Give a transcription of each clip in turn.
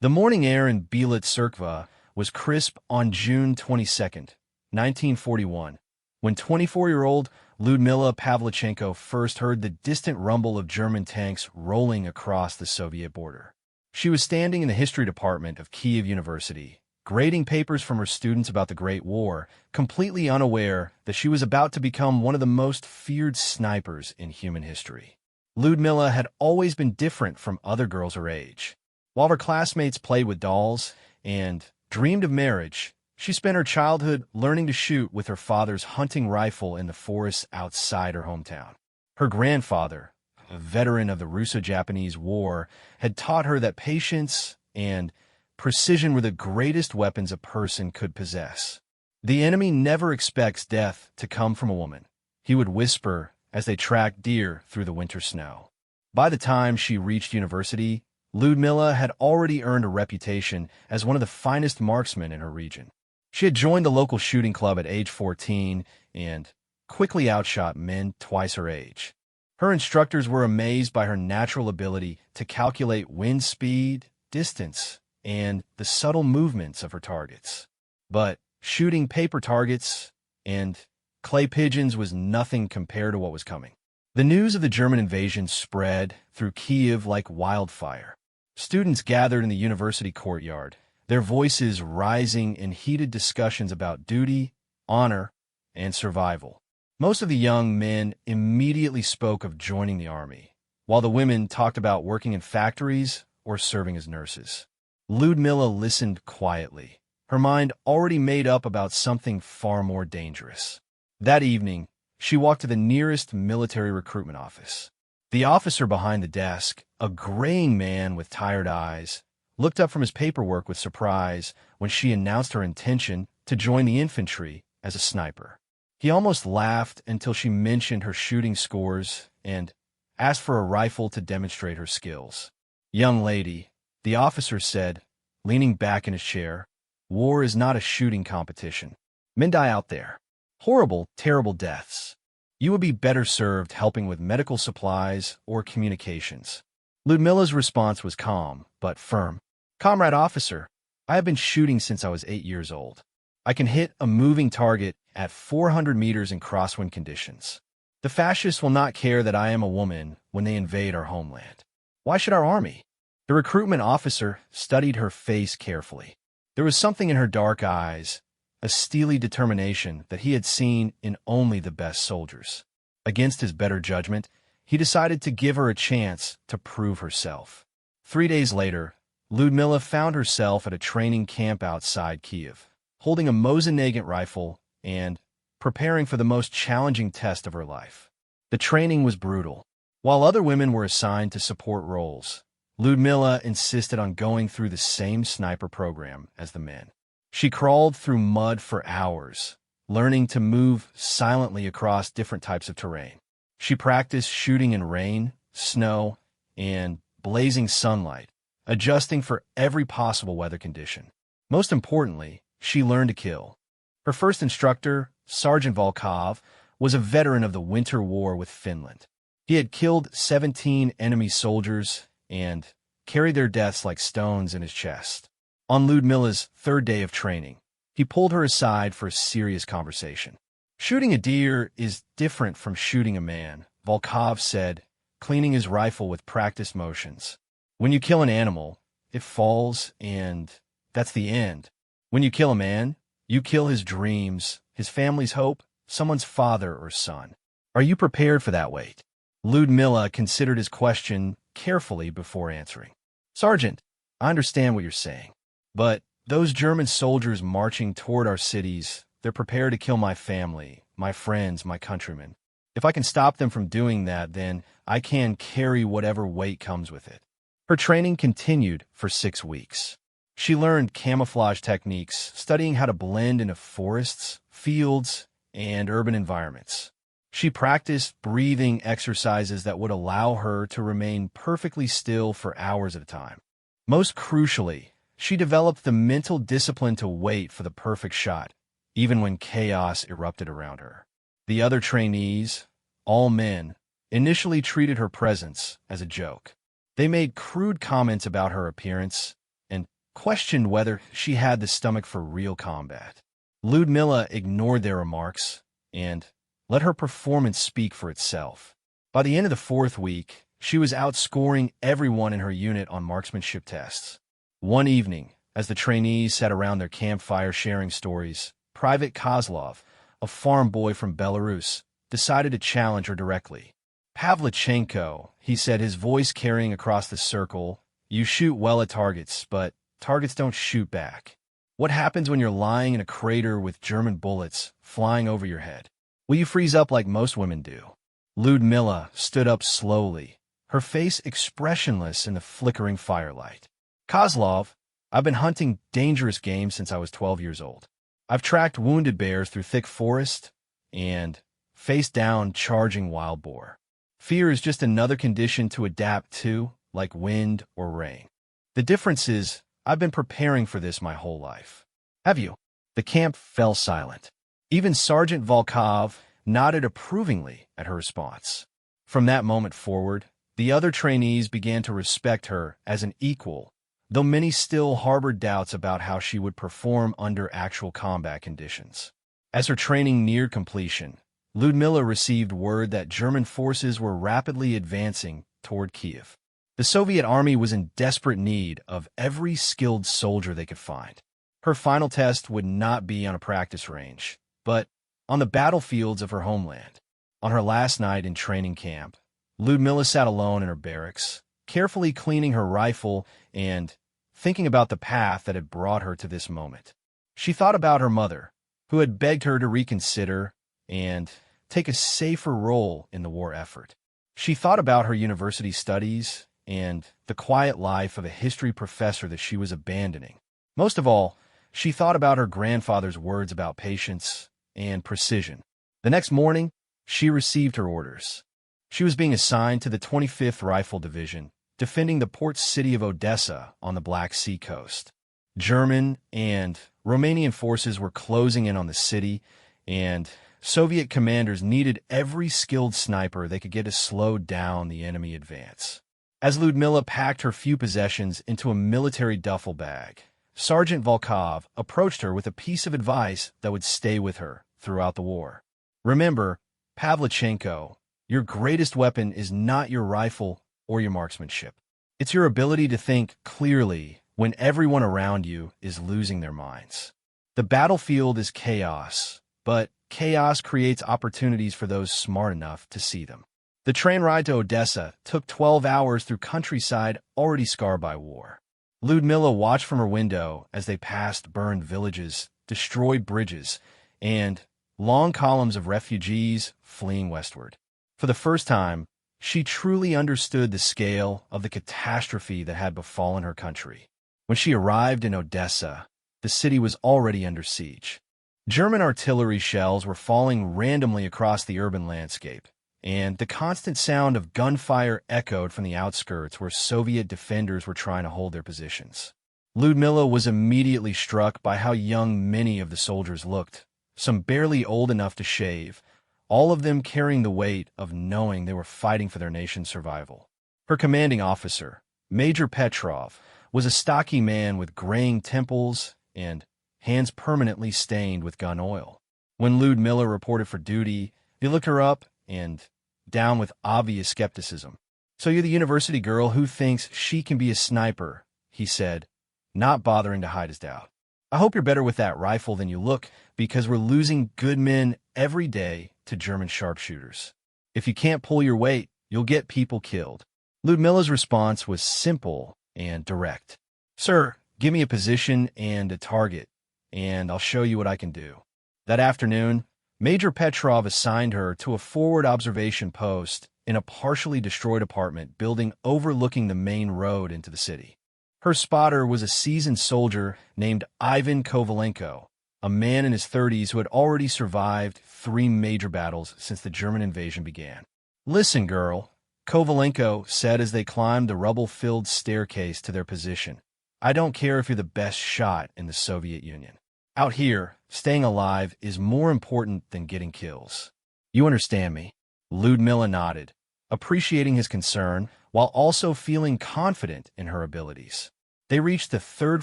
The morning air in Bilat Tserkva was crisp on June 22, 1941, when 24-year-old Lyudmila Pavlichenko first heard the distant rumble of German tanks rolling across the Soviet border. She was standing in the history department of Kyiv University, grading papers from her students about the Great War, completely unaware that she was about to become one of the most feared snipers in human history. Lyudmila had always been different from other girls her age. While her classmates played with dolls and dreamed of marriage, she spent her childhood learning to shoot with her father's hunting rifle in the forests outside her hometown. Her grandfather, a veteran of the Russo-Japanese War, had taught her that patience and precision were the greatest weapons a person could possess. The enemy never expects death to come from a woman, he would whisper as they tracked deer through the winter snow. By the time she reached university, Lyudmila had already earned a reputation as one of the finest marksmen in her region. She had joined the local shooting club at age 14 and quickly outshot men twice her age. Her instructors were amazed by her natural ability to calculate wind speed, distance, and the subtle movements of her targets. But shooting paper targets and clay pigeons was nothing compared to what was coming. The news of the German invasion spread through Kyiv like wildfire. Students gathered in the university courtyard, their voices rising in heated discussions about duty, honor, and survival. Most of the young men immediately spoke of joining the army, while the women talked about working in factories or serving as nurses. Lyudmila listened quietly, her mind already made up about something far more dangerous. That evening, she walked to the nearest military recruitment office. The officer behind the desk, a graying man with tired eyes, looked up from his paperwork with surprise when she announced her intention to join the infantry as a sniper. He almost laughed until she mentioned her shooting scores and asked for a rifle to demonstrate her skills. "Young lady," the officer said, leaning back in his chair, "war is not a shooting competition. Men die out there. Horrible, terrible deaths. You would be better served helping with medical supplies or communications." Lyudmila's response was calm, but firm. "Comrade officer, I have been shooting since I was 8 years old. I can hit a moving target at 400 meters in crosswind conditions. The fascists will not care that I am a woman when they invade our homeland. Why should our army?" The recruitment officer studied her face carefully. There was something in her dark eyes, a steely determination that he had seen in only the best soldiers. Against his better judgment, he decided to give her a chance to prove herself. 3 days later, Lyudmila found herself at a training camp outside Kyiv, holding a Mosin Nagant rifle and preparing for the most challenging test of her life. The training was brutal. While other women were assigned to support roles, Lyudmila insisted on going through the same sniper program as the men. She crawled through mud for hours, learning to move silently across different types of terrain. She practiced shooting in rain, snow, and blazing sunlight, adjusting for every possible weather condition. Most importantly, she learned to kill. Her first instructor, Sergeant Volkov, was a veteran of the Winter War with Finland. He had killed 17 enemy soldiers and carried their deaths like stones in his chest. On Lyudmila's third day of training, he pulled her aside for a serious conversation. "Shooting a deer is different from shooting a man," Volkov said, cleaning his rifle with practiced motions. "When you kill an animal, it falls, and that's the end. When you kill a man, you kill his dreams, his family's hope, someone's father or son. Are you prepared for that weight?" Lyudmila considered his question carefully before answering. "Sergeant, I understand what you're saying. But those German soldiers marching toward our cities, they're prepared to kill my family, my friends, my countrymen. If I can stop them from doing that, then I can carry whatever weight comes with it." Her training continued for 6 weeks. She learned camouflage techniques, studying how to blend into forests, fields, and urban environments. She practiced breathing exercises that would allow her to remain perfectly still for hours at a time. Most crucially, she developed the mental discipline to wait for the perfect shot, even when chaos erupted around her. The other trainees, all men, initially treated her presence as a joke. They made crude comments about her appearance and questioned whether she had the stomach for real combat. Ludmilla ignored their remarks and let her performance speak for itself. By the end of the fourth week, she was outscoring everyone in her unit on marksmanship tests. One evening, as the trainees sat around their campfire sharing stories, Private Kozlov, a farm boy from Belarus, decided to challenge her directly. "Pavlichenko," he said, his voice carrying across the circle, "you shoot well at targets, but targets don't shoot back. What happens when you're lying in a crater with German bullets flying over your head? Will you freeze up like most women do?" Ludmilla stood up slowly, her face expressionless in the flickering firelight. "Kozlov, I've been hunting dangerous game since I was 12 years old. I've tracked wounded bears through thick forest and faced down charging wild boar. Fear is just another condition to adapt to, like wind or rain. The difference is, I've been preparing for this my whole life." "Have you?" The camp fell silent. Even Sergeant Volkov nodded approvingly at her response. From that moment forward, the other trainees began to respect her as an equal, though many still harbored doubts about how she would perform under actual combat conditions. As her training neared completion, Ludmilla received word that German forces were rapidly advancing toward Kiev. The Soviet army was in desperate need of every skilled soldier they could find. Her final test would not be on a practice range, but on the battlefields of her homeland. On her last night in training camp, Ludmilla sat alone in her barracks, carefully cleaning her rifle and thinking about the path that had brought her to this moment. She thought about her mother, who had begged her to reconsider and take a safer role in the war effort. She thought about her university studies and the quiet life of a history professor that she was abandoning. Most of all, she thought about her grandfather's words about patience and precision. The next morning, she received her orders. She was being assigned to the 25th Rifle Division, defending the port city of Odessa on the Black Sea coast. German and Romanian forces were closing in on the city, and Soviet commanders needed every skilled sniper they could get to slow down the enemy advance. As Ludmilla packed her few possessions into a military duffel bag, Sergeant Volkov approached her with a piece of advice that would stay with her throughout the war. "Remember, Pavlichenko, your greatest weapon is not your rifle or your marksmanship. It's your ability to think clearly when everyone around you is losing their minds. The battlefield is chaos, but chaos creates opportunities for those smart enough to see them." The train ride to Odessa took 12 hours through countryside already scarred by war. Ludmilla watched from her window as they passed burned villages, destroyed bridges, and long columns of refugees fleeing westward. For the first time, she truly understood the scale of the catastrophe that had befallen her country. When she arrived in Odessa, the city was already under siege. German artillery shells were falling randomly across the urban landscape, and the constant sound of gunfire echoed from the outskirts where Soviet defenders were trying to hold their positions. Ludmilla was immediately struck by how young many of the soldiers looked, some barely old enough to shave, all of them carrying the weight of knowing they were fighting for their nation's survival. Her commanding officer, Major Petrov, was a stocky man with graying temples and hands permanently stained with gun oil. When Ludmilla reported for duty, he looked her up and down with obvious skepticism. "So you're the university girl who thinks she can be a sniper," he said, not bothering to hide his doubt. "I hope you're better with that rifle than you look, because we're losing good men every day to German sharpshooters. If you can't pull your weight, you'll get people killed." Ludmilla's response was simple and direct. "Sir, give me a position and a target, and I'll show you what I can do." That afternoon, Major Petrov assigned her to a forward observation post in a partially destroyed apartment building overlooking the main road into the city. Her spotter was a seasoned soldier named Ivan Kovalenko, a man in his 30s who had already survived 3 major battles since the German invasion began. "Listen, girl," Kovalenko said as they climbed the rubble-filled staircase to their position. "I don't care if you're the best shot in the Soviet Union. Out here, staying alive is more important than getting kills. You understand me?" Ludmilla nodded, appreciating his concern while also feeling confident in her abilities. They reached the third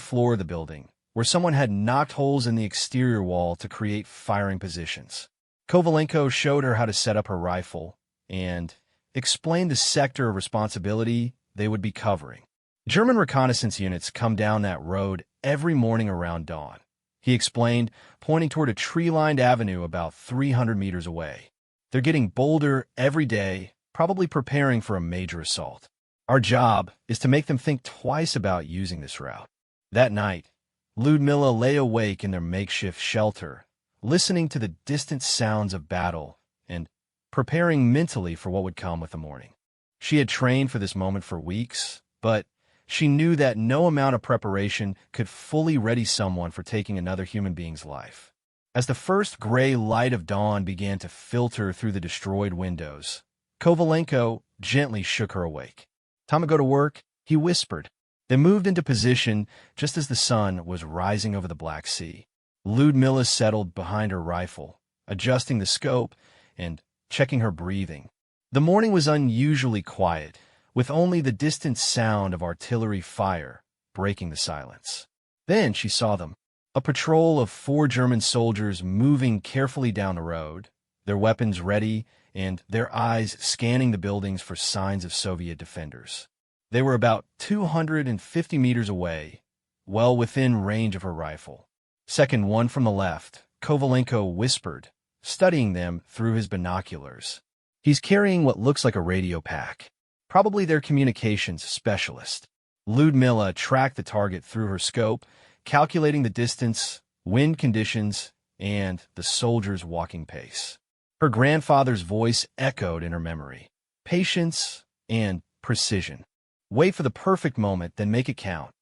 floor of the building, where someone had knocked holes in the exterior wall to create firing positions. Kovalenko showed her how to set up her rifle and explained the sector of responsibility they would be covering. German reconnaissance units come down that road every morning around dawn, he explained, pointing toward a tree-lined avenue about 300 meters away. They're getting bolder every day, probably preparing for a major assault. Our job is to make them think twice about using this route. That night, Ludmilla lay awake in their makeshift shelter, listening to the distant sounds of battle and preparing mentally for what would come with the morning. She had trained for this moment for weeks, but she knew that no amount of preparation could fully ready someone for taking another human being's life. As the first gray light of dawn began to filter through the destroyed windows, Kovalenko gently shook her awake. "Time to go to work," he whispered. They moved into position just as the sun was rising over the Black Sea. Ludmilla settled behind her rifle, adjusting the scope and checking her breathing. The morning was unusually quiet, with only the distant sound of artillery fire breaking the silence. Then she saw them, a patrol of 4 German soldiers moving carefully down the road, their weapons ready and their eyes scanning the buildings for signs of Soviet defenders. They were about 250 meters away, well within range of her rifle. "Second one from the left," Kovalenko whispered, studying them through his binoculars. "He's carrying what looks like a radio pack. Probably their communications specialist." Ludmilla tracked the target through her scope, calculating the distance, wind conditions, and the soldier's walking pace. Her grandfather's voice echoed in her memory. Patience and precision. Wait for the perfect moment, then make it count.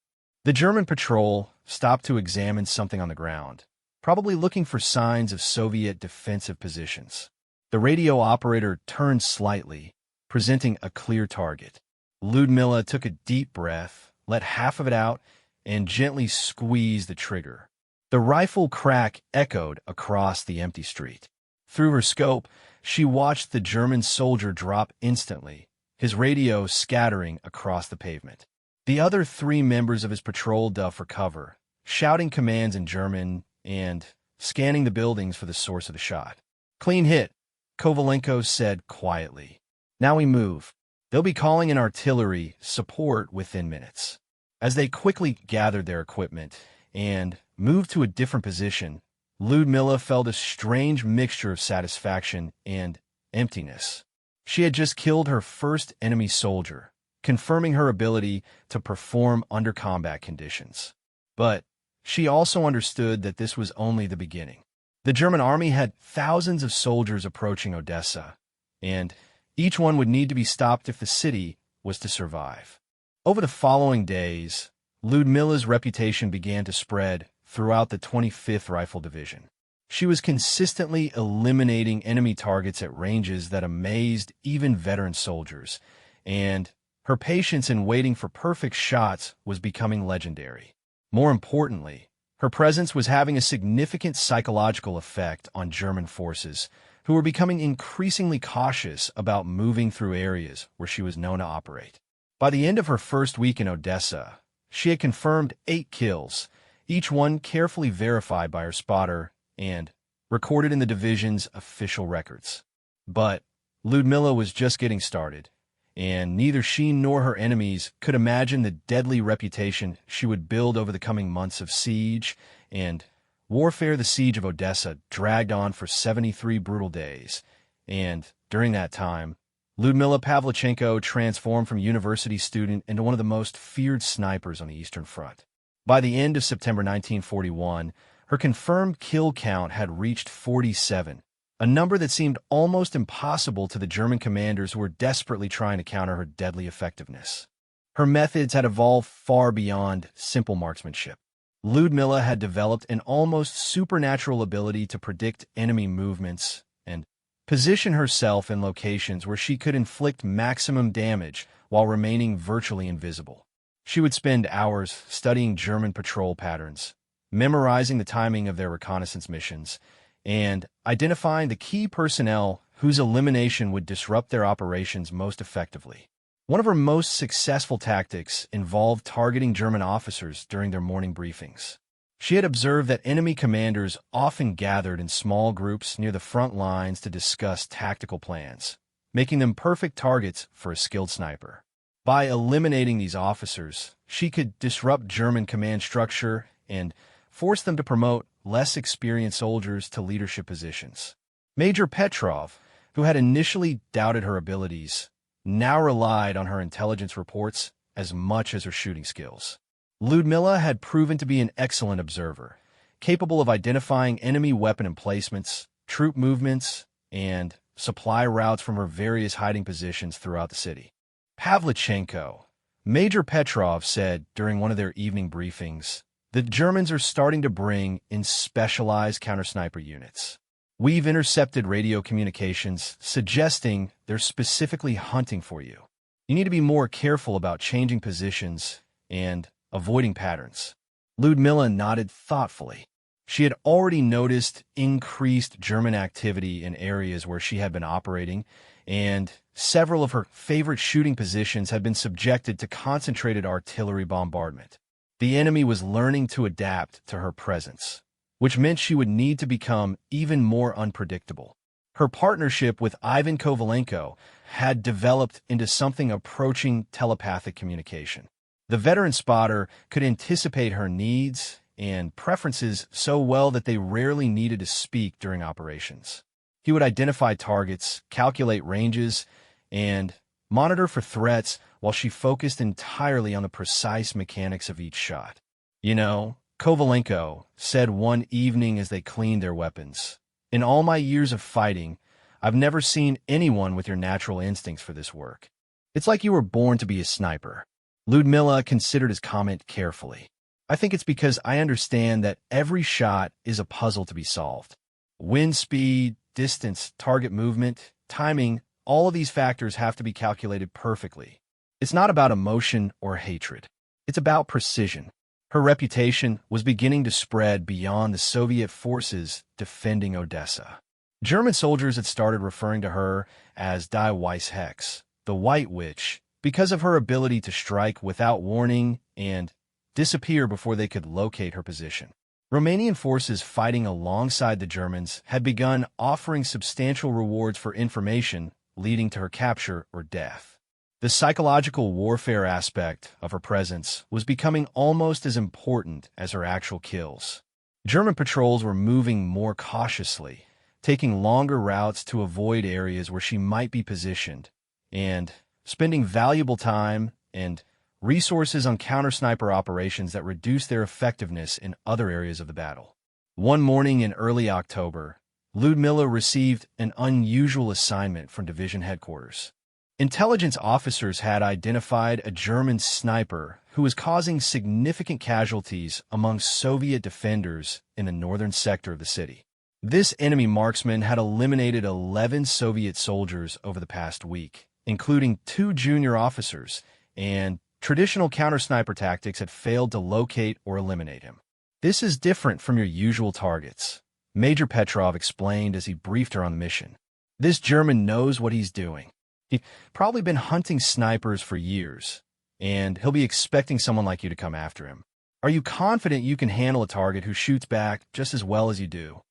The German patrol stopped to examine something on the ground, probably looking for signs of Soviet defensive positions. The radio operator turned slightly, presenting a clear target. Ludmilla took a deep breath, let half of it out, and gently squeezed the trigger. The rifle crack echoed across the empty street. Through her scope, she watched the German soldier drop instantly, his radio scattering across the pavement. The other 3 members of his patrol dove for cover, shouting commands in German and scanning the buildings for the source of the shot. "Clean hit," Kovalenko said quietly. "Now we move. They'll be calling in artillery support within minutes." As they quickly gathered their equipment and moved to a different position, Ludmilla felt a strange mixture of satisfaction and emptiness. She had just killed her first enemy soldier, confirming her ability to perform under combat conditions. But she also understood that this was only the beginning. The German army had thousands of soldiers approaching Odessa, and each one would need to be stopped if the city was to survive. Over the following days, Ludmilla's reputation began to spread throughout the 25th Rifle Division. She was consistently eliminating enemy targets at ranges that amazed even veteran soldiers, and her patience in waiting for perfect shots was becoming legendary. More importantly, her presence was having a significant psychological effect on German forces, who were becoming increasingly cautious about moving through areas where she was known to operate. By the end of her first week in Odessa, she had confirmed 8 kills, each one carefully verified by her spotter and recorded in the division's official records. But Ludmilla was just getting started, and neither she nor her enemies could imagine the deadly reputation she would build over the coming months of siege and warfare. The siege of Odessa dragged on for 73 brutal days, and during that time, Ludmilla Pavlichenko transformed from university student into one of the most feared snipers on the Eastern Front. By the end of September 1941, her confirmed kill count had reached 47, a number that seemed almost impossible to the German commanders who were desperately trying to counter her deadly effectiveness. Her methods had evolved far beyond simple marksmanship. Ludmilla had developed an almost supernatural ability to predict enemy movements and position herself in locations where she could inflict maximum damage while remaining virtually invisible. She would spend hours studying German patrol patterns, memorizing the timing of their reconnaissance missions, and identifying the key personnel whose elimination would disrupt their operations most effectively. One of her most successful tactics involved targeting German officers during their morning briefings. She had observed that enemy commanders often gathered in small groups near the front lines to discuss tactical plans, making them perfect targets for a skilled sniper. By eliminating these officers, she could disrupt German command structure and force them to promote less experienced soldiers to leadership positions. Major Petrov, who had initially doubted her abilities, now relied on her intelligence reports as much as her shooting skills. Ludmilla had proven to be an excellent observer, capable of identifying enemy weapon emplacements, troop movements, and supply routes from her various hiding positions throughout the city. Pavlichenko, Major Petrov said during one of their evening briefings, the Germans are starting to bring in specialized counter-sniper units. We've intercepted radio communications suggesting they're specifically hunting for you. You need to be more careful about changing positions and avoiding patterns. Ludmilla nodded thoughtfully. She had already noticed increased German activity in areas where she had been operating, and several of her favorite shooting positions had been subjected to concentrated artillery bombardment. The enemy was learning to adapt to her presence, which meant she would need to become even more unpredictable. Her partnership with Ivan Kovalenko had developed into something approaching telepathic communication. The veteran spotter could anticipate her needs and preferences so well that they rarely needed to speak during operations. He would identify targets, calculate ranges, and monitor for threats while she focused entirely on the precise mechanics of each shot. You know, Kovalenko said one evening as they cleaned their weapons, "In all my years of fighting, I've never seen anyone with your natural instincts for this work. It's like you were born to be a sniper." Ludmilla considered his comment carefully. "I think it's because I understand that every shot is a puzzle to be solved. Wind speed, distance, target movement, timing, all of these factors have to be calculated perfectly. It's not about emotion or hatred. It's about precision." Her reputation was beginning to spread beyond the Soviet forces defending Odessa. German soldiers had started referring to her as Die Weiße Hex, the White Witch, because of her ability to strike without warning and disappear before they could locate her position. Romanian forces fighting alongside the Germans had begun offering substantial rewards for information leading to her capture or death. The psychological warfare aspect of her presence was becoming almost as important as her actual kills. German patrols were moving more cautiously, taking longer routes to avoid areas where she might be positioned, and spending valuable time and resources on counter-sniper operations that reduced their effectiveness in other areas of the battle. One morning in early October, Ludmilla received an unusual assignment from division headquarters. Intelligence officers had identified a German sniper who was causing significant casualties among Soviet defenders in the northern sector of the city. This enemy marksman had eliminated 11 Soviet soldiers over the past week, including 2 junior officers, and traditional counter-sniper tactics had failed to locate or eliminate him. "This is different from your usual targets," Major Petrov explained as he briefed her on the mission. "This German knows what he's doing. He's probably been hunting snipers for years, and he'll be expecting someone like you to come after him. Are you confident you can handle a target who shoots back just as well as you do?"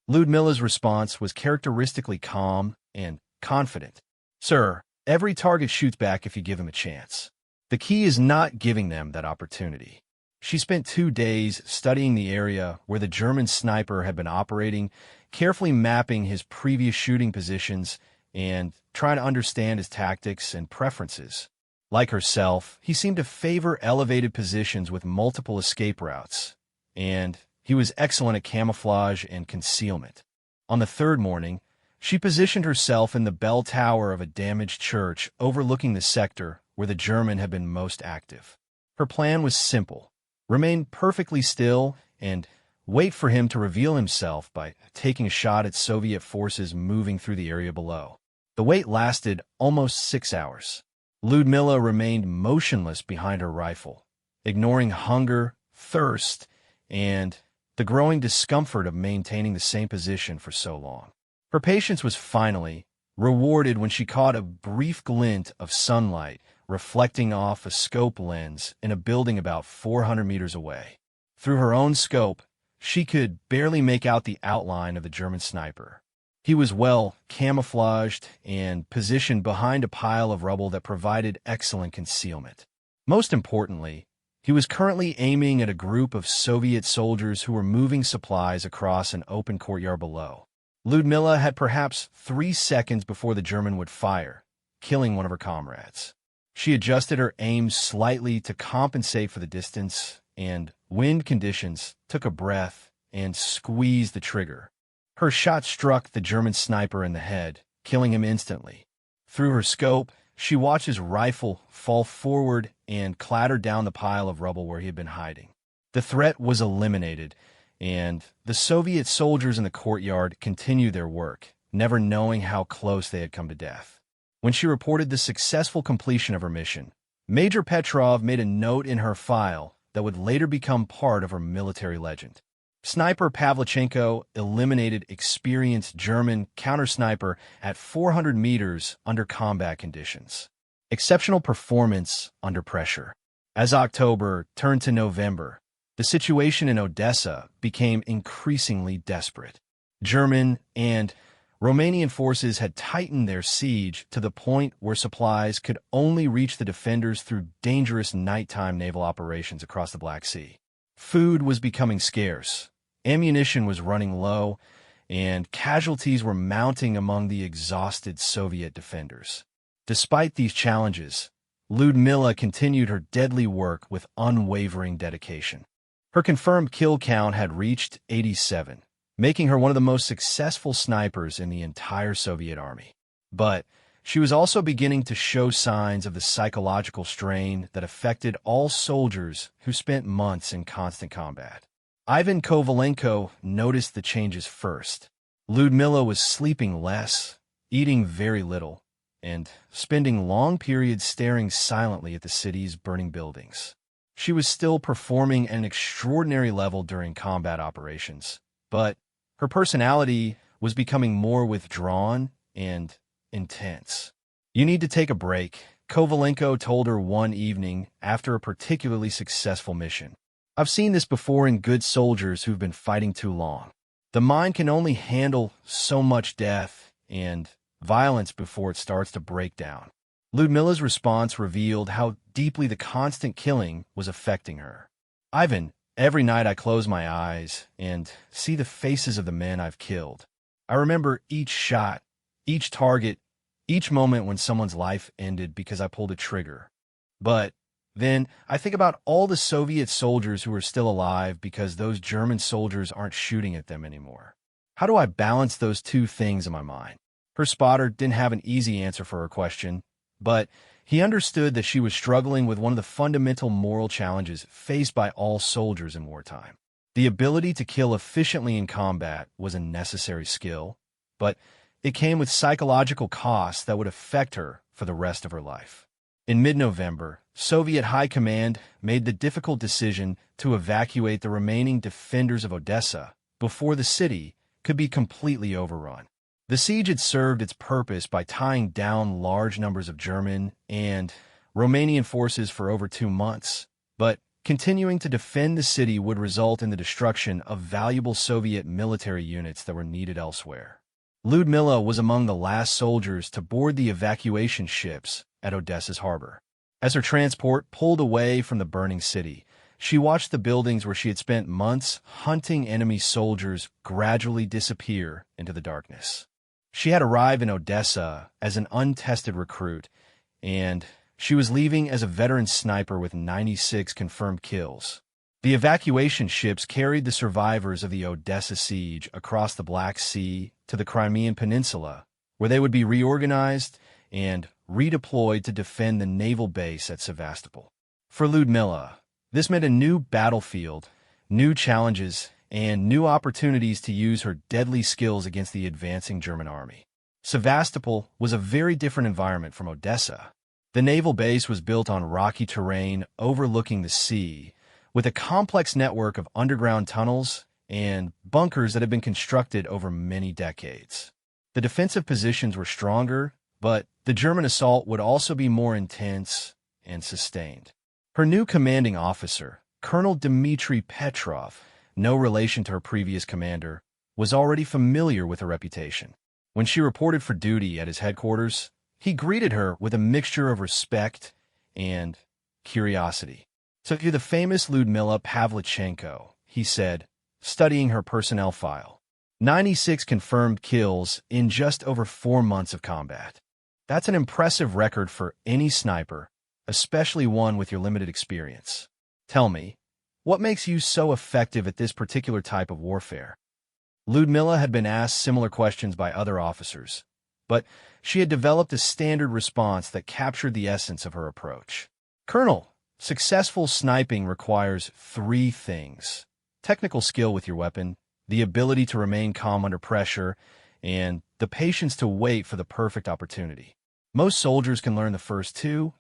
Ludmilla's response was characteristically calm and confident. "Sir, every target shoots back if you give him a chance. The key is not giving them that opportunity." She spent 2 days studying the area where the German sniper had been operating, carefully mapping his previous shooting positions and trying to understand his tactics and preferences. Like herself, he seemed to favor elevated positions with multiple escape routes, and he was excellent at camouflage and concealment. On the 3rd morning, she positioned herself in the bell tower of a damaged church overlooking the sector where the German had been most active. Her plan was simple: remain perfectly still and wait for him to reveal himself by taking a shot at Soviet forces moving through the area below. The wait lasted almost 6 hours. Ludmilla remained motionless behind her rifle, ignoring hunger, thirst, and the growing discomfort of maintaining the same position for so long. Her patience was finally rewarded when she caught a brief glint of sunlight reflecting off a scope lens in a building about 400 meters away. Through her own scope, she could barely make out the outline of the German sniper. He was well camouflaged and positioned behind a pile of rubble that provided excellent concealment. Most importantly, he was currently aiming at a group of Soviet soldiers who were moving supplies across an open courtyard below. Ludmilla had perhaps 3 seconds before the German would fire, killing one of her comrades. She adjusted her aim slightly to compensate for the distance and wind conditions, took a breath, and squeezed the trigger. Her shot struck the German sniper in the head, killing him instantly. Through her scope, she watched his rifle fall forward and clatter down the pile of rubble where he had been hiding. The threat was eliminated, and the Soviet soldiers in the courtyard continued their work, never knowing how close they had come to death. When she reported the successful completion of her mission, Major Petrov made a note in her file that would later become part of her military legend. Sniper Pavlichenko eliminated experienced German counter-sniper at 400 meters under combat conditions. Exceptional performance under pressure. As October turned to November, the situation in Odessa became increasingly desperate. German and Romanian forces had tightened their siege to the point where supplies could only reach the defenders through dangerous nighttime naval operations across the Black Sea. Food was becoming scarce, ammunition was running low, and casualties were mounting among the exhausted Soviet defenders. Despite these challenges, Ludmilla continued her deadly work with unwavering dedication. Her confirmed kill count had reached 87, making her one of the most successful snipers in the entire Soviet army. But she was also beginning to show signs of the psychological strain that affected all soldiers who spent months in constant combat. Ivan Kovalenko noticed the changes first. Ludmilla was sleeping less, eating very little, and spending long periods staring silently at the city's burning buildings. She was still performing at an extraordinary level during combat operations, but her personality was becoming more withdrawn and intense. "You need to take a break," Kovalenko told her one evening after a particularly successful mission. "I've seen this before in good soldiers who've been fighting too long. The mind can only handle so much death and violence before it starts to break down." Ludmilla's response revealed how deeply the constant killing was affecting her. "Ivan, every night I close my eyes and see the faces of the men I've killed. I remember each shot, each target, each moment when someone's life ended because I pulled a trigger. But then I think about all the Soviet soldiers who are still alive because those German soldiers aren't shooting at them anymore. How do I balance those two things in my mind?" Her spotter didn't have an easy answer for her question, but he understood that she was struggling with one of the fundamental moral challenges faced by all soldiers in wartime. The ability to kill efficiently in combat was a necessary skill, but it came with psychological costs that would affect her for the rest of her life. In mid-November, Soviet High Command made the difficult decision to evacuate the remaining defenders of Odessa before the city could be completely overrun. The siege had served its purpose by tying down large numbers of German and Romanian forces for over 2 months, but continuing to defend the city would result in the destruction of valuable Soviet military units that were needed elsewhere. Ludmilla was among the last soldiers to board the evacuation ships at Odessa's harbor. As her transport pulled away from the burning city, she watched the buildings where she had spent months hunting enemy soldiers gradually disappear into the darkness. She had arrived in Odessa as an untested recruit, and she was leaving as a veteran sniper with 96 confirmed kills. The evacuation ships carried the survivors of the Odessa siege across the Black Sea to the Crimean Peninsula, where they would be reorganized and redeployed to defend the naval base at Sevastopol. For Ludmilla, this meant a new battlefield, new challenges, and new opportunities to use her deadly skills against the advancing German army. Sevastopol was a very different environment from Odessa. The naval base was built on rocky terrain overlooking the sea, with a complex network of underground tunnels and bunkers that had been constructed over many decades. The defensive positions were stronger, but the German assault would also be more intense, and sustained. Her new commanding officer, Colonel Dmitry Petrov, no relation to her previous commander, was already familiar with her reputation. When she reported for duty at his headquarters, he greeted her with a mixture of respect and curiosity. "So you're the famous Lyudmila Pavlichenko," he said, studying her personnel file. 96 confirmed kills in just over 4 months of combat. That's an impressive record for any sniper, especially one with your limited experience. Tell me, what makes you so effective at this particular type of warfare? Lyudmila had been asked similar questions by other officers, but she had developed a standard response that captured the essence of her approach. "Colonel, successful sniping requires 3 things: technical skill with your weapon, the ability to remain calm under pressure, and the patience to wait for the perfect opportunity. Most soldiers can learn the first 2,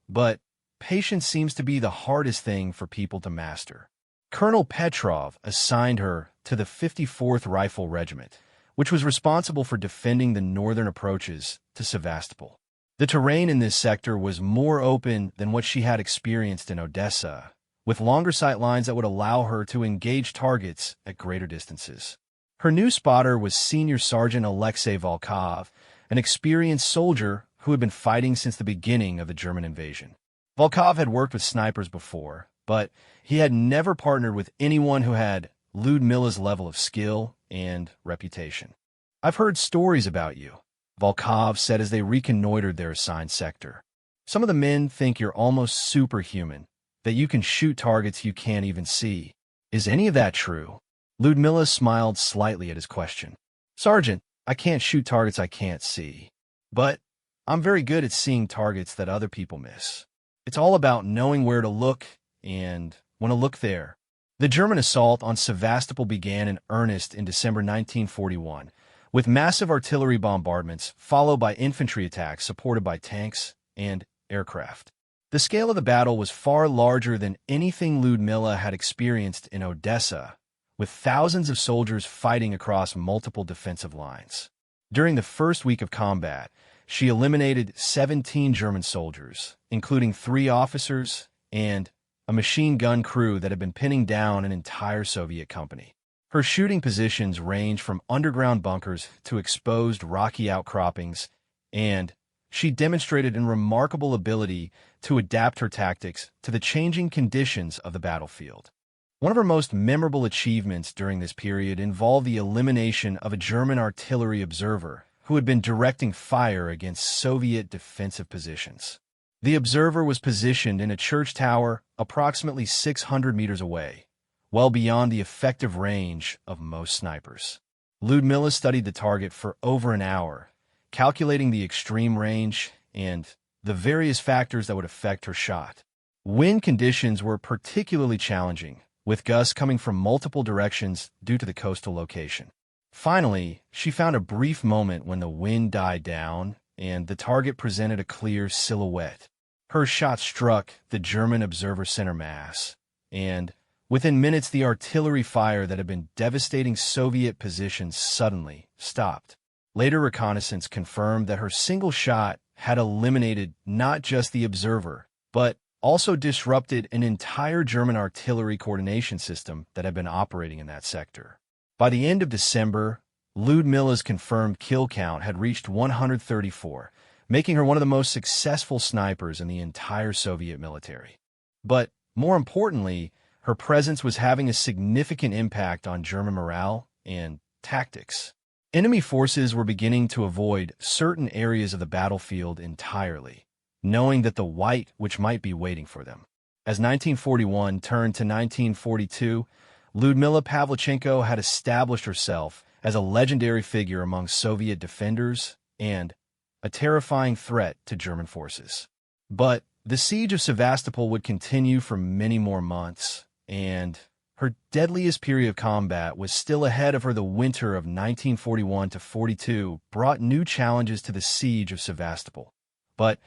but patience seems to be the hardest thing for people to master." Colonel Petrov assigned her to the 54th Rifle Regiment, which was responsible for defending the northern approaches to Sevastopol. The terrain in this sector was more open than what she had experienced in Odessa, with longer sight lines that would allow her to engage targets at greater distances. Her new spotter was Senior Sergeant Alexei Volkov, an experienced soldier who had been fighting since the beginning of the German invasion. Volkov had worked with snipers before, but he had never partnered with anyone who had Lyudmila's level of skill and reputation. "I've heard stories about you," Volkov said as they reconnoitered their assigned sector. "Some of the men think you're almost superhuman, that you can shoot targets you can't even see. Is any of that true?" Lyudmila smiled slightly at his question. "Sergeant, I can't shoot targets I can't see. But I'm very good at seeing targets that other people miss. It's all about knowing where to look and when to look there." The German assault on Sevastopol began in earnest in December 1941, with massive artillery bombardments followed by infantry attacks supported by tanks and aircraft. The scale of the battle was far larger than anything Lyudmila had experienced in Odessa, with thousands of soldiers fighting across multiple defensive lines. During the first week of combat, she eliminated 17 German soldiers, including 3 officers and a machine gun crew that had been pinning down an entire Soviet company. Her shooting positions ranged from underground bunkers to exposed rocky outcroppings, and she demonstrated a remarkable ability to adapt her tactics to the changing conditions of the battlefield. One of her most memorable achievements during this period involved the elimination of a German artillery observer who had been directing fire against Soviet defensive positions. The observer was positioned in a church tower approximately 600 meters away, well beyond the effective range of most snipers. Lyudmila studied the target for over an hour, calculating the extreme range and the various factors that would affect her shot. Wind conditions were particularly challenging, with gusts coming from multiple directions due to the coastal location. Finally, she found a brief moment when the wind died down and the target presented a clear silhouette. Her shot struck the German observer center mass, and within minutes the artillery fire that had been devastating Soviet positions suddenly stopped. Later reconnaissance confirmed that her single shot had eliminated not just the observer, but also disrupted an entire German artillery coordination system that had been operating in that sector. By the end of December, Lyudmila's confirmed kill count had reached 134, making her one of the most successful snipers in the entire Soviet military. But more importantly, her presence was having a significant impact on German morale and tactics. Enemy forces were beginning to avoid certain areas of the battlefield entirely, knowing that the white which might be waiting for them. As 1941 turned to 1942, Lyudmila Pavlichenko had established herself as a legendary figure among Soviet defenders and a terrifying threat to German forces. But the siege of Sevastopol would continue for many more months, and her deadliest period of combat was still ahead of her. The winter of 1941-42 brought new challenges to the siege of Sevastopol, but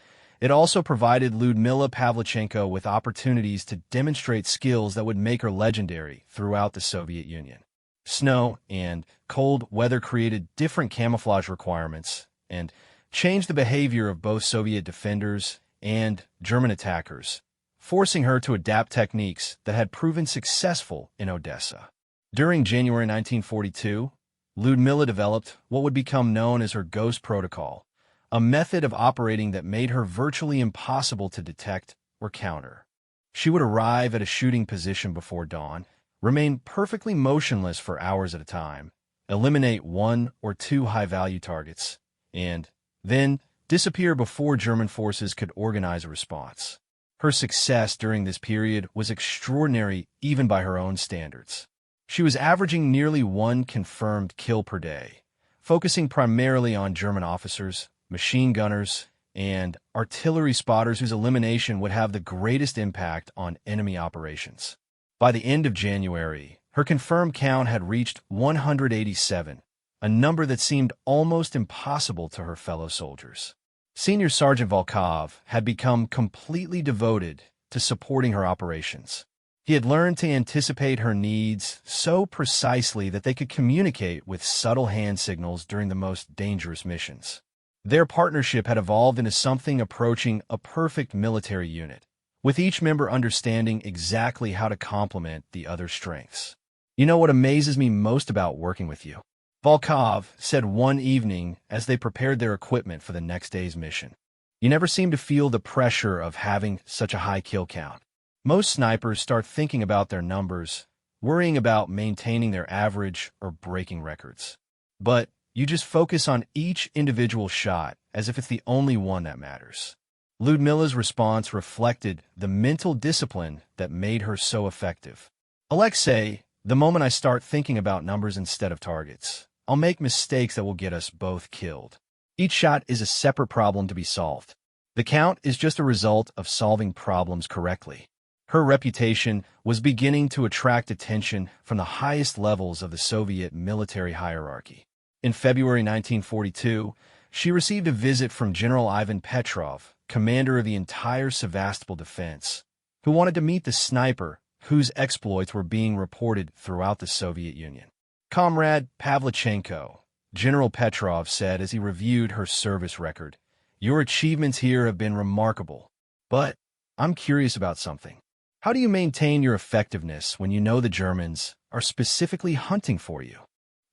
it also provided Lyudmila Pavlichenko with opportunities to demonstrate skills that would make her legendary throughout the Soviet Union. Snow and cold weather created different camouflage requirements and changed the behavior of both Soviet defenders and German attackers, forcing her to adapt techniques that had proven successful in Odessa. During January 1942, Ludmilla developed what would become known as her Ghost Protocol, a method of operating that made her virtually impossible to detect or counter. She would arrive at a shooting position before dawn, remain perfectly motionless for hours at a time, eliminate one or two high-value targets, and then disappear before German forces could organize a response. Her success during this period was extraordinary even by her own standards. She was averaging nearly one confirmed kill per day, focusing primarily on German officers, machine gunners, and artillery spotters whose elimination would have the greatest impact on enemy operations. By the end of January, her confirmed count had reached 187, a number that seemed almost impossible to her fellow soldiers. Senior Sergeant Volkov had become completely devoted to supporting her operations. He had learned to anticipate her needs so precisely that they could communicate with subtle hand signals during the most dangerous missions. Their partnership had evolved into something approaching a perfect military unit, with each member understanding exactly how to complement the other's strengths. "You know what amazes me most about working with you?" Volkov said one evening as they prepared their equipment for the next day's mission. "You never seem to feel the pressure of having such a high kill count. Most snipers start thinking about their numbers, worrying about maintaining their average or breaking records. But you just focus on each individual shot as if it's the only one that matters." Ludmilla's response reflected the mental discipline that made her so effective. "Alexei, the moment I start thinking about numbers instead of targets, I'll make mistakes that will get us both killed. Each shot is a separate problem to be solved. The count is just a result of solving problems correctly." Her reputation was beginning to attract attention from the highest levels of the Soviet military hierarchy. In February 1942, she received a visit from General Ivan Petrov, commander of the entire Sevastopol defense, who wanted to meet the sniper whose exploits were being reported throughout the Soviet Union. "Comrade Pavlichenko," General Petrov said as he reviewed her service record, "your achievements here have been remarkable. But I'm curious about something. How do you maintain your effectiveness when you know the Germans are specifically hunting for you?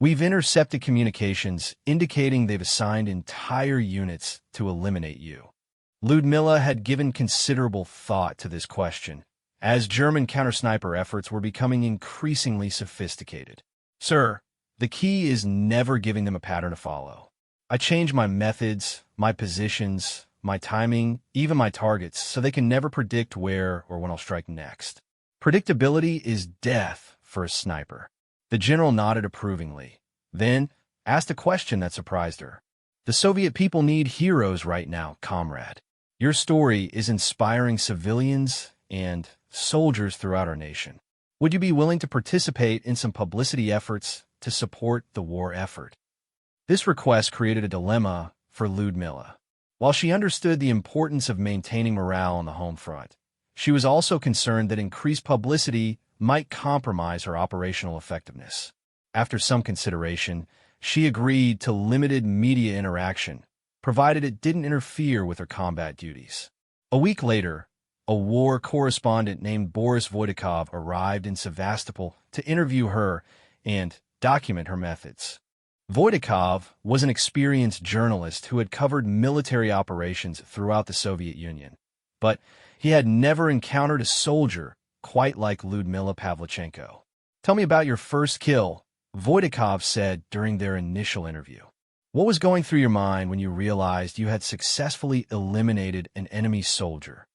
We've intercepted communications indicating they've assigned entire units to eliminate you." Ludmilla had given considerable thought to this question, as German counter-sniper efforts were becoming increasingly sophisticated. "Sir, the key is never giving them a pattern to follow. I change my methods, my positions, my timing, even my targets, so they can never predict where or when I'll strike next. Predictability is death for a sniper." The general nodded approvingly, then asked a question that surprised her. "The Soviet people need heroes right now, comrade. Your story is inspiring civilians and soldiers throughout our nation. Would you be willing to participate in some publicity efforts to support the war effort?" This request created a dilemma for Ludmilla. While she understood the importance of maintaining morale on the home front, she was also concerned that increased publicity might compromise her operational effectiveness. After some consideration, she agreed to limited media interaction, provided it didn't interfere with her combat duties. A week later, a war correspondent named Boris Voidakov arrived in Sevastopol to interview her and document her methods. Voidakov was an experienced journalist who had covered military operations throughout the Soviet Union, but he had never encountered a soldier quite like Ludmilla Pavlichenko. "Tell me about your first kill," Voidakov said during their initial interview. "What was going through your mind when you realized you had successfully eliminated an enemy soldier?"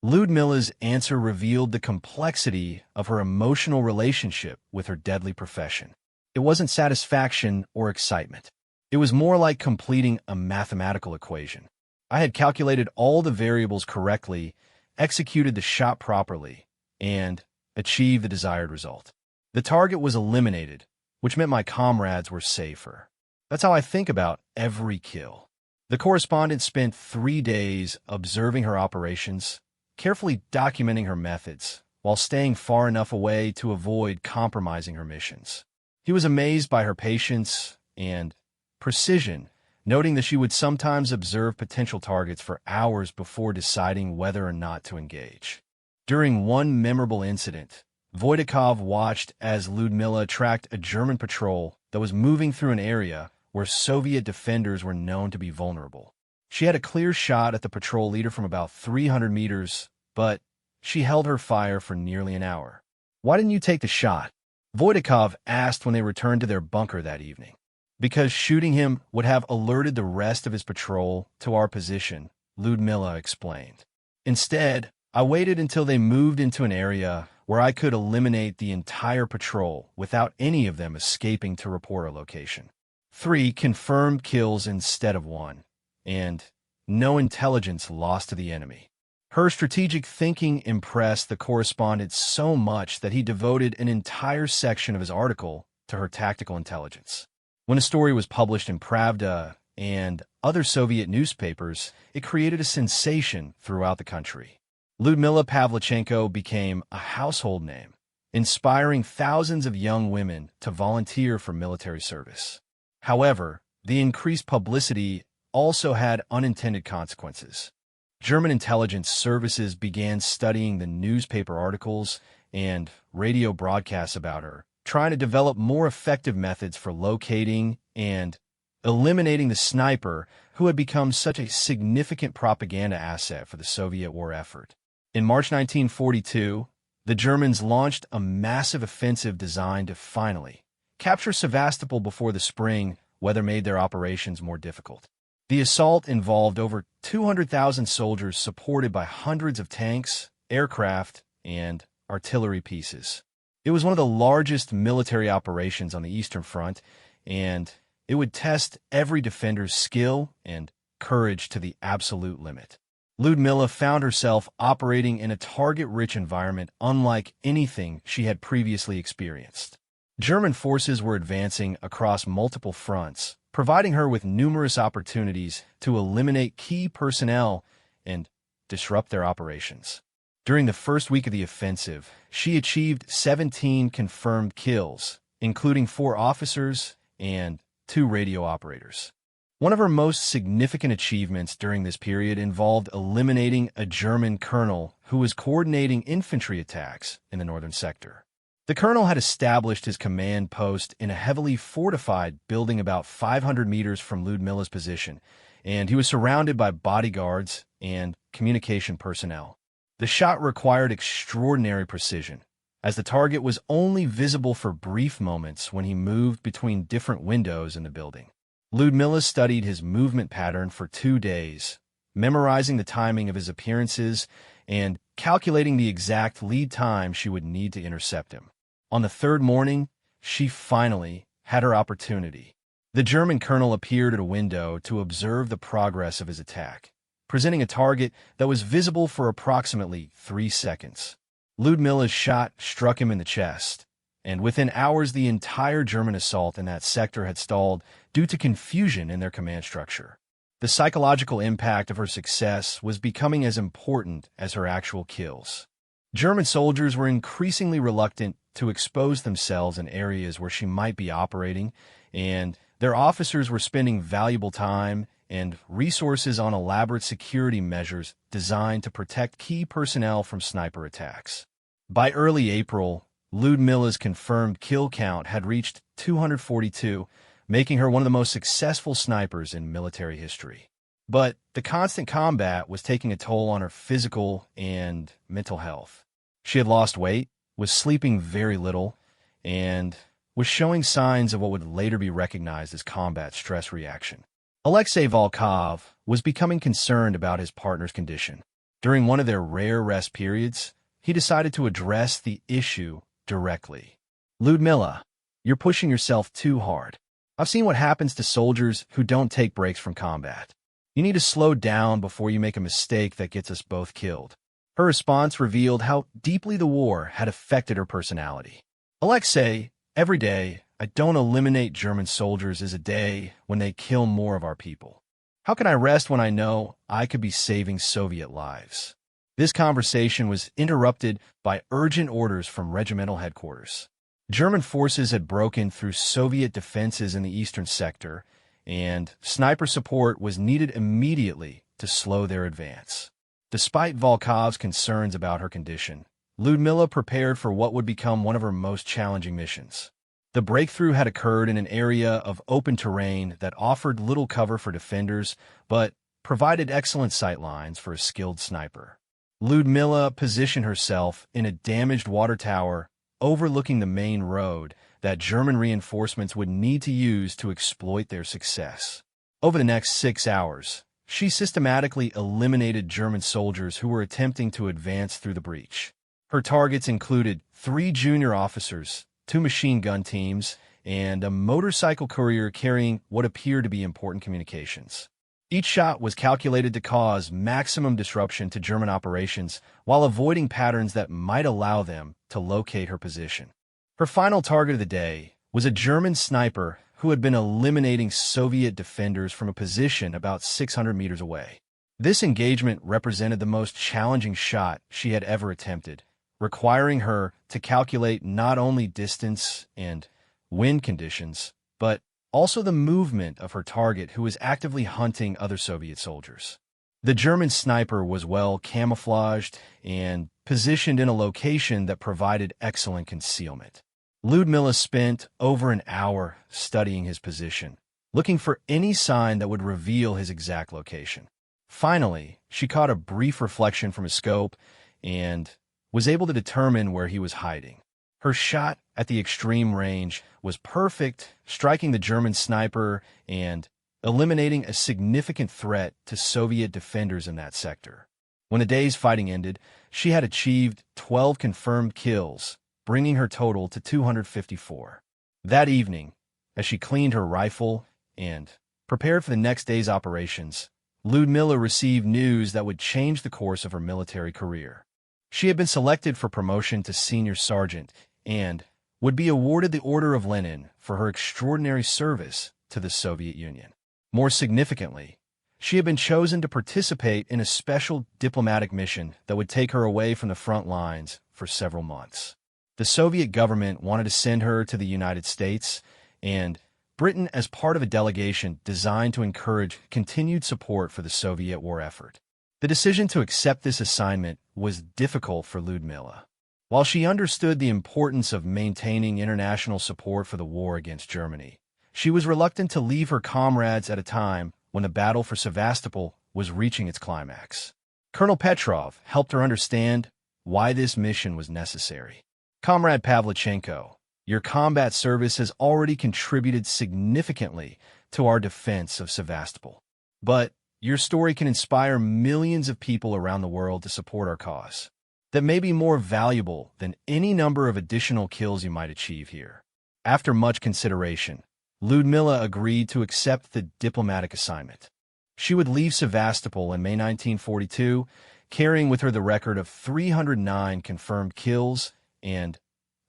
Ludmilla's answer revealed the complexity of her emotional relationship with her deadly profession. It wasn't satisfaction or excitement. It was more like completing a mathematical equation. "I had calculated all the variables correctly, executed the shot properly, and achieved the desired result. The target was eliminated, which meant my comrades were safer. That's how I think about every kill." The correspondent spent 3 days observing her operations, carefully documenting her methods, while staying far enough away to avoid compromising her missions. He was amazed by her patience and precision, noting that she would sometimes observe potential targets for hours before deciding whether or not to engage. During one memorable incident, Voitakov watched as Ludmila tracked a German patrol that was moving through an area where Soviet defenders were known to be vulnerable. She had a clear shot at the patrol leader from about 300 meters, but she held her fire for nearly an hour. "Why didn't you take the shot?" Voitakov asked when they returned to their bunker that evening. "Because shooting him would have alerted the rest of his patrol to our position," Ludmila explained. "Instead, I waited until they moved into an area where I could eliminate the entire patrol without any of them escaping to report a location. 3 confirmed kills instead of 1, and no intelligence lost to the enemy." Her strategic thinking impressed the correspondent so much that he devoted an entire section of his article to her tactical intelligence. When a story was published in Pravda and other Soviet newspapers, it created a sensation throughout the country. Ludmila Pavlichenko became a household name, inspiring thousands of young women to volunteer for military service. However, the increased publicity also had unintended consequences. German intelligence services began studying the newspaper articles and radio broadcasts about her, trying to develop more effective methods for locating and eliminating the sniper who had become such a significant propaganda asset for the Soviet war effort. In March 1942, the Germans launched a massive offensive designed to finally capture Sevastopol before the spring weather made their operations more difficult. The assault involved over 200,000 soldiers supported by hundreds of tanks, aircraft, and artillery pieces. It was one of the largest military operations on the Eastern Front, and it would test every defender's skill and courage to the absolute limit. Ludmila found herself operating in a target-rich environment unlike anything she had previously experienced. German forces were advancing across multiple fronts, providing her with numerous opportunities to eliminate key personnel and disrupt their operations. During the first week of the offensive, she achieved 17 confirmed kills, including 4 officers and 2 radio operators. One of her most significant achievements during this period involved eliminating a German colonel who was coordinating infantry attacks in the northern sector. The colonel had established his command post in a heavily fortified building about 500 meters from Ludmila's position, and he was surrounded by bodyguards and communication personnel. The shot required extraordinary precision, as the target was only visible for brief moments when he moved between different windows in the building. Ludmila studied his movement pattern for 2 days, memorizing the timing of his appearances and calculating the exact lead time she would need to intercept him. On the 3rd morning, she finally had her opportunity. The German colonel appeared at a window to observe the progress of his attack, presenting a target that was visible for approximately 3 seconds. Ludmila's shot struck him in the chest, and within hours the entire German assault in that sector had stalled due to confusion in their command structure. The psychological impact of her success was becoming as important as her actual kills. German soldiers were increasingly reluctant to expose themselves in areas where she might be operating, and their officers were spending valuable time and resources on elaborate security measures designed to protect key personnel from sniper attacks. By early April, Ludmila's confirmed kill count had reached 242, making her one of the most successful snipers in military history. But the constant combat was taking a toll on her physical and mental health. She had lost weight, was sleeping very little, and was showing signs of what would later be recognized as combat stress reaction. Alexei Volkov was becoming concerned about his partner's condition. During one of their rare rest periods, he decided to address the issue directly. "Ludmila, you're pushing yourself too hard. I've seen what happens to soldiers who don't take breaks from combat. You need to slow down before you make a mistake that gets us both killed." Her response revealed how deeply the war had affected her personality. "Alexei, every day I don't eliminate German soldiers is a day when they kill more of our people. How can I rest when I know I could be saving Soviet lives?" This conversation was interrupted by urgent orders from regimental headquarters. German forces had broken through Soviet defenses in the eastern sector, and sniper support was needed immediately to slow their advance. Despite Volkov's concerns about her condition, Ludmilla prepared for what would become one of her most challenging missions. The breakthrough had occurred in an area of open terrain that offered little cover for defenders, but provided excellent sight lines for a skilled sniper. Ludmilla positioned herself in a damaged water tower overlooking the main road that German reinforcements would need to use to exploit their success. Over the next 6 hours, she systematically eliminated German soldiers who were attempting to advance through the breach. Her targets included 3 junior officers, 2 machine gun teams, and a motorcycle courier carrying what appeared to be important communications. Each shot was calculated to cause maximum disruption to German operations while avoiding patterns that might allow them to locate her position. Her final target of the day was a German sniper who had been eliminating Soviet defenders from a position about 600 meters away. This engagement represented the most challenging shot she had ever attempted, requiring her to calculate not only distance and wind conditions, but also the movement of her target, who was actively hunting other Soviet soldiers. The German sniper was well camouflaged and positioned in a location that provided excellent concealment. Ludmilla spent over an hour studying his position, looking for any sign that would reveal his exact location. Finally, she caught a brief reflection from his scope and was able to determine where he was hiding. Her shot at the extreme range was perfect, striking the German sniper and eliminating a significant threat to Soviet defenders in that sector. When the day's fighting ended, she had achieved 12 confirmed kills, bringing her total to 254. That evening, as she cleaned her rifle and prepared for the next day's operations, Ludmilla received news that would change the course of her military career. She had been selected for promotion to senior sergeant and would be awarded the Order of Lenin for her extraordinary service to the Soviet Union. More significantly, she had been chosen to participate in a special diplomatic mission that would take her away from the front lines for several months. The Soviet government wanted to send her to the United States and Britain as part of a delegation designed to encourage continued support for the Soviet war effort. The decision to accept this assignment was difficult for Ludmilla. While she understood the importance of maintaining international support for the war against Germany, she was reluctant to leave her comrades at a time when the battle for Sevastopol was reaching its climax. Colonel Petrov helped her understand why this mission was necessary. "Comrade Pavlichenko, your combat service has already contributed significantly to our defense of Sevastopol. But your story can inspire millions of people around the world to support our cause. That may be more valuable than any number of additional kills you might achieve here." After much consideration, Ludmilla agreed to accept the diplomatic assignment. She would leave Sevastopol in May 1942, carrying with her the record of 309 confirmed kills and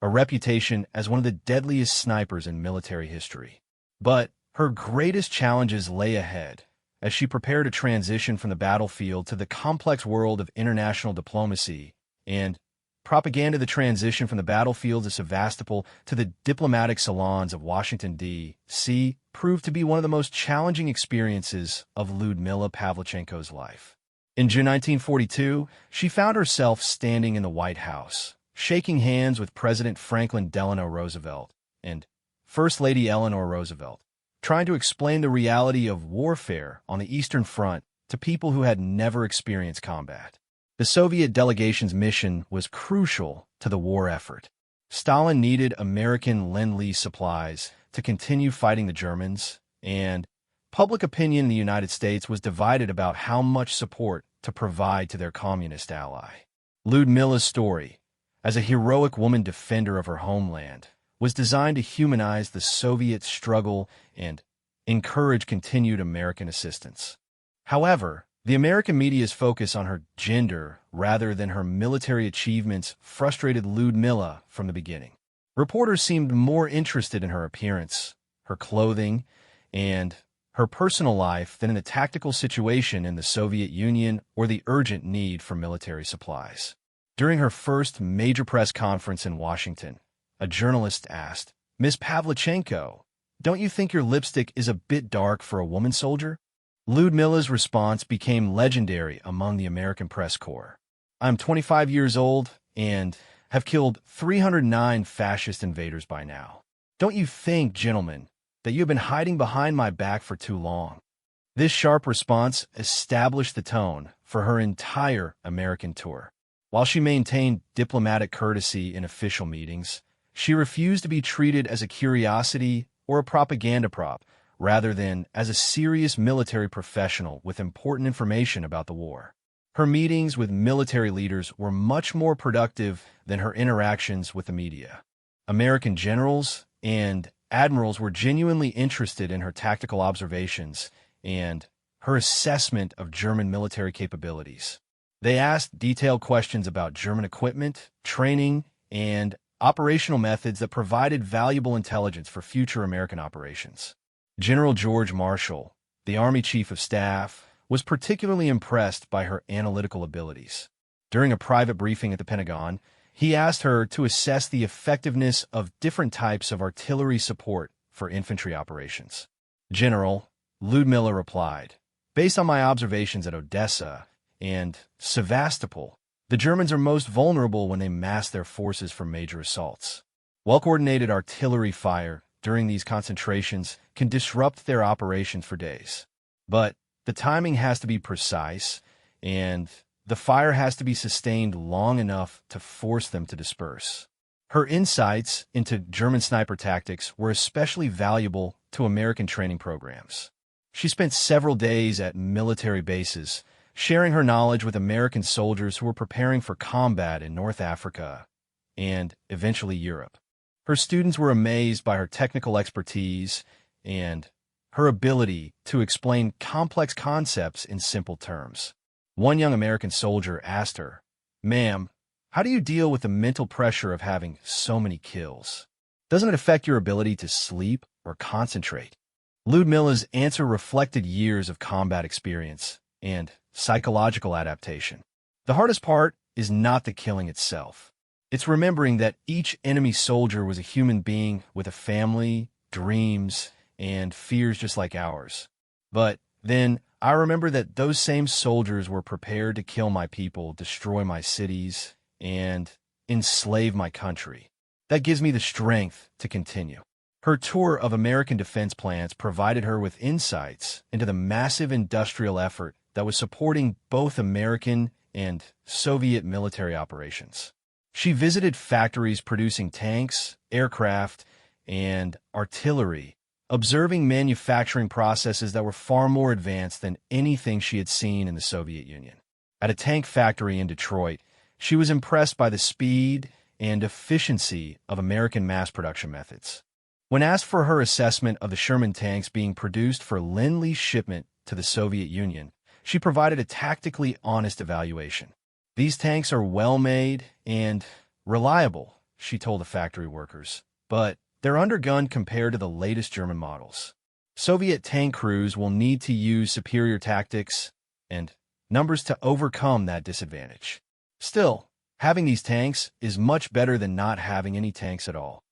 a reputation as one of the deadliest snipers in military history. But her greatest challenges lay ahead as she prepared to transition from the battlefield to the complex world of international diplomacy and propaganda. The transition from the battlefield of Sevastopol to the diplomatic salons of Washington, D.C. proved to be one of the most challenging experiences of Ludmilla Pavlichenko's life. In June 1942, she found herself standing in the White House, shaking hands with President Franklin Delano Roosevelt and First Lady Eleanor Roosevelt, trying to explain the reality of warfare on the Eastern Front to people who had never experienced combat. The Soviet delegation's mission was crucial to the war effort. Stalin needed American Lend-Lease supplies to continue fighting the Germans, and public opinion in the United States was divided about how much support to provide to their communist ally. Ludmilla's story, as a heroic woman defender of her homeland, was designed to humanize the Soviet struggle and encourage continued American assistance. However, the American media's focus on her gender rather than her military achievements frustrated Ludmilla from the beginning. Reporters seemed more interested in her appearance, her clothing, and her personal life than in the tactical situation in the Soviet Union or the urgent need for military supplies. During her first major press conference in Washington, a journalist asked, "Ms. Pavlichenko, don't you think your lipstick is a bit dark for a woman soldier? Ludmilla's response became legendary among the American press corps. I'm 25 years old and have killed 309 fascist invaders by now. Don't you think, gentlemen, that you have been hiding behind my back for too long? This sharp response established the tone for her entire American tour. While she maintained diplomatic courtesy in official meetings, she refused to be treated as a curiosity or a propaganda prop, rather than as a serious military professional with important information about the war. Her meetings with military leaders were much more productive than her interactions with the media. American generals and admirals were genuinely interested in her tactical observations and her assessment of German military capabilities. They asked detailed questions about German equipment, training, and operational methods that provided valuable intelligence for future American operations. General George Marshall, the Army Chief of Staff, was particularly impressed by her analytical abilities. During a private briefing at the Pentagon, he asked her to assess the effectiveness of different types of artillery support for infantry operations. General, Ludmilla replied, "Based on my observations at Odessa and Sevastopol, the Germans are most vulnerable when they mass their forces for major assaults. Well-coordinated artillery fire during these concentrations can disrupt their operations for days. But the timing has to be precise, and the fire has to be sustained long enough to force them to disperse." Her insights into German sniper tactics were especially valuable to American training programs. She spent several days at military bases, sharing her knowledge with American soldiers who were preparing for combat in North Africa and eventually Europe. Her students were amazed by her technical expertise and her ability to explain complex concepts in simple terms. One young American soldier asked her, "Ma'am, how do you deal with the mental pressure of having so many kills? Doesn't it affect your ability to sleep or concentrate?" Ludmilla's answer reflected years of combat experience and psychological adaptation. The hardest part is not the killing itself. It's remembering that each enemy soldier was a human being with a family, dreams, and fears just like ours. But then I remember that those same soldiers were prepared to kill my people, destroy my cities, and enslave my country. That gives me the strength to continue. Her tour of American defense plants provided her with insights into the massive industrial effort that was supporting both American and Soviet military operations. She visited factories producing tanks, aircraft, and artillery, observing manufacturing processes that were far more advanced than anything she had seen in the Soviet Union. At a tank factory in Detroit, she was impressed by the speed and efficiency of American mass production methods. When asked for her assessment of the Sherman tanks being produced for Lend-Lease shipment to the Soviet Union, she provided a tactically honest evaluation. "These tanks are well-made and reliable," she told the factory workers, "but they're undergunned compared to the latest German models. Soviet tank crews will need to use superior tactics and numbers to overcome that disadvantage. Still, having these tanks is much better than not having any tanks at all."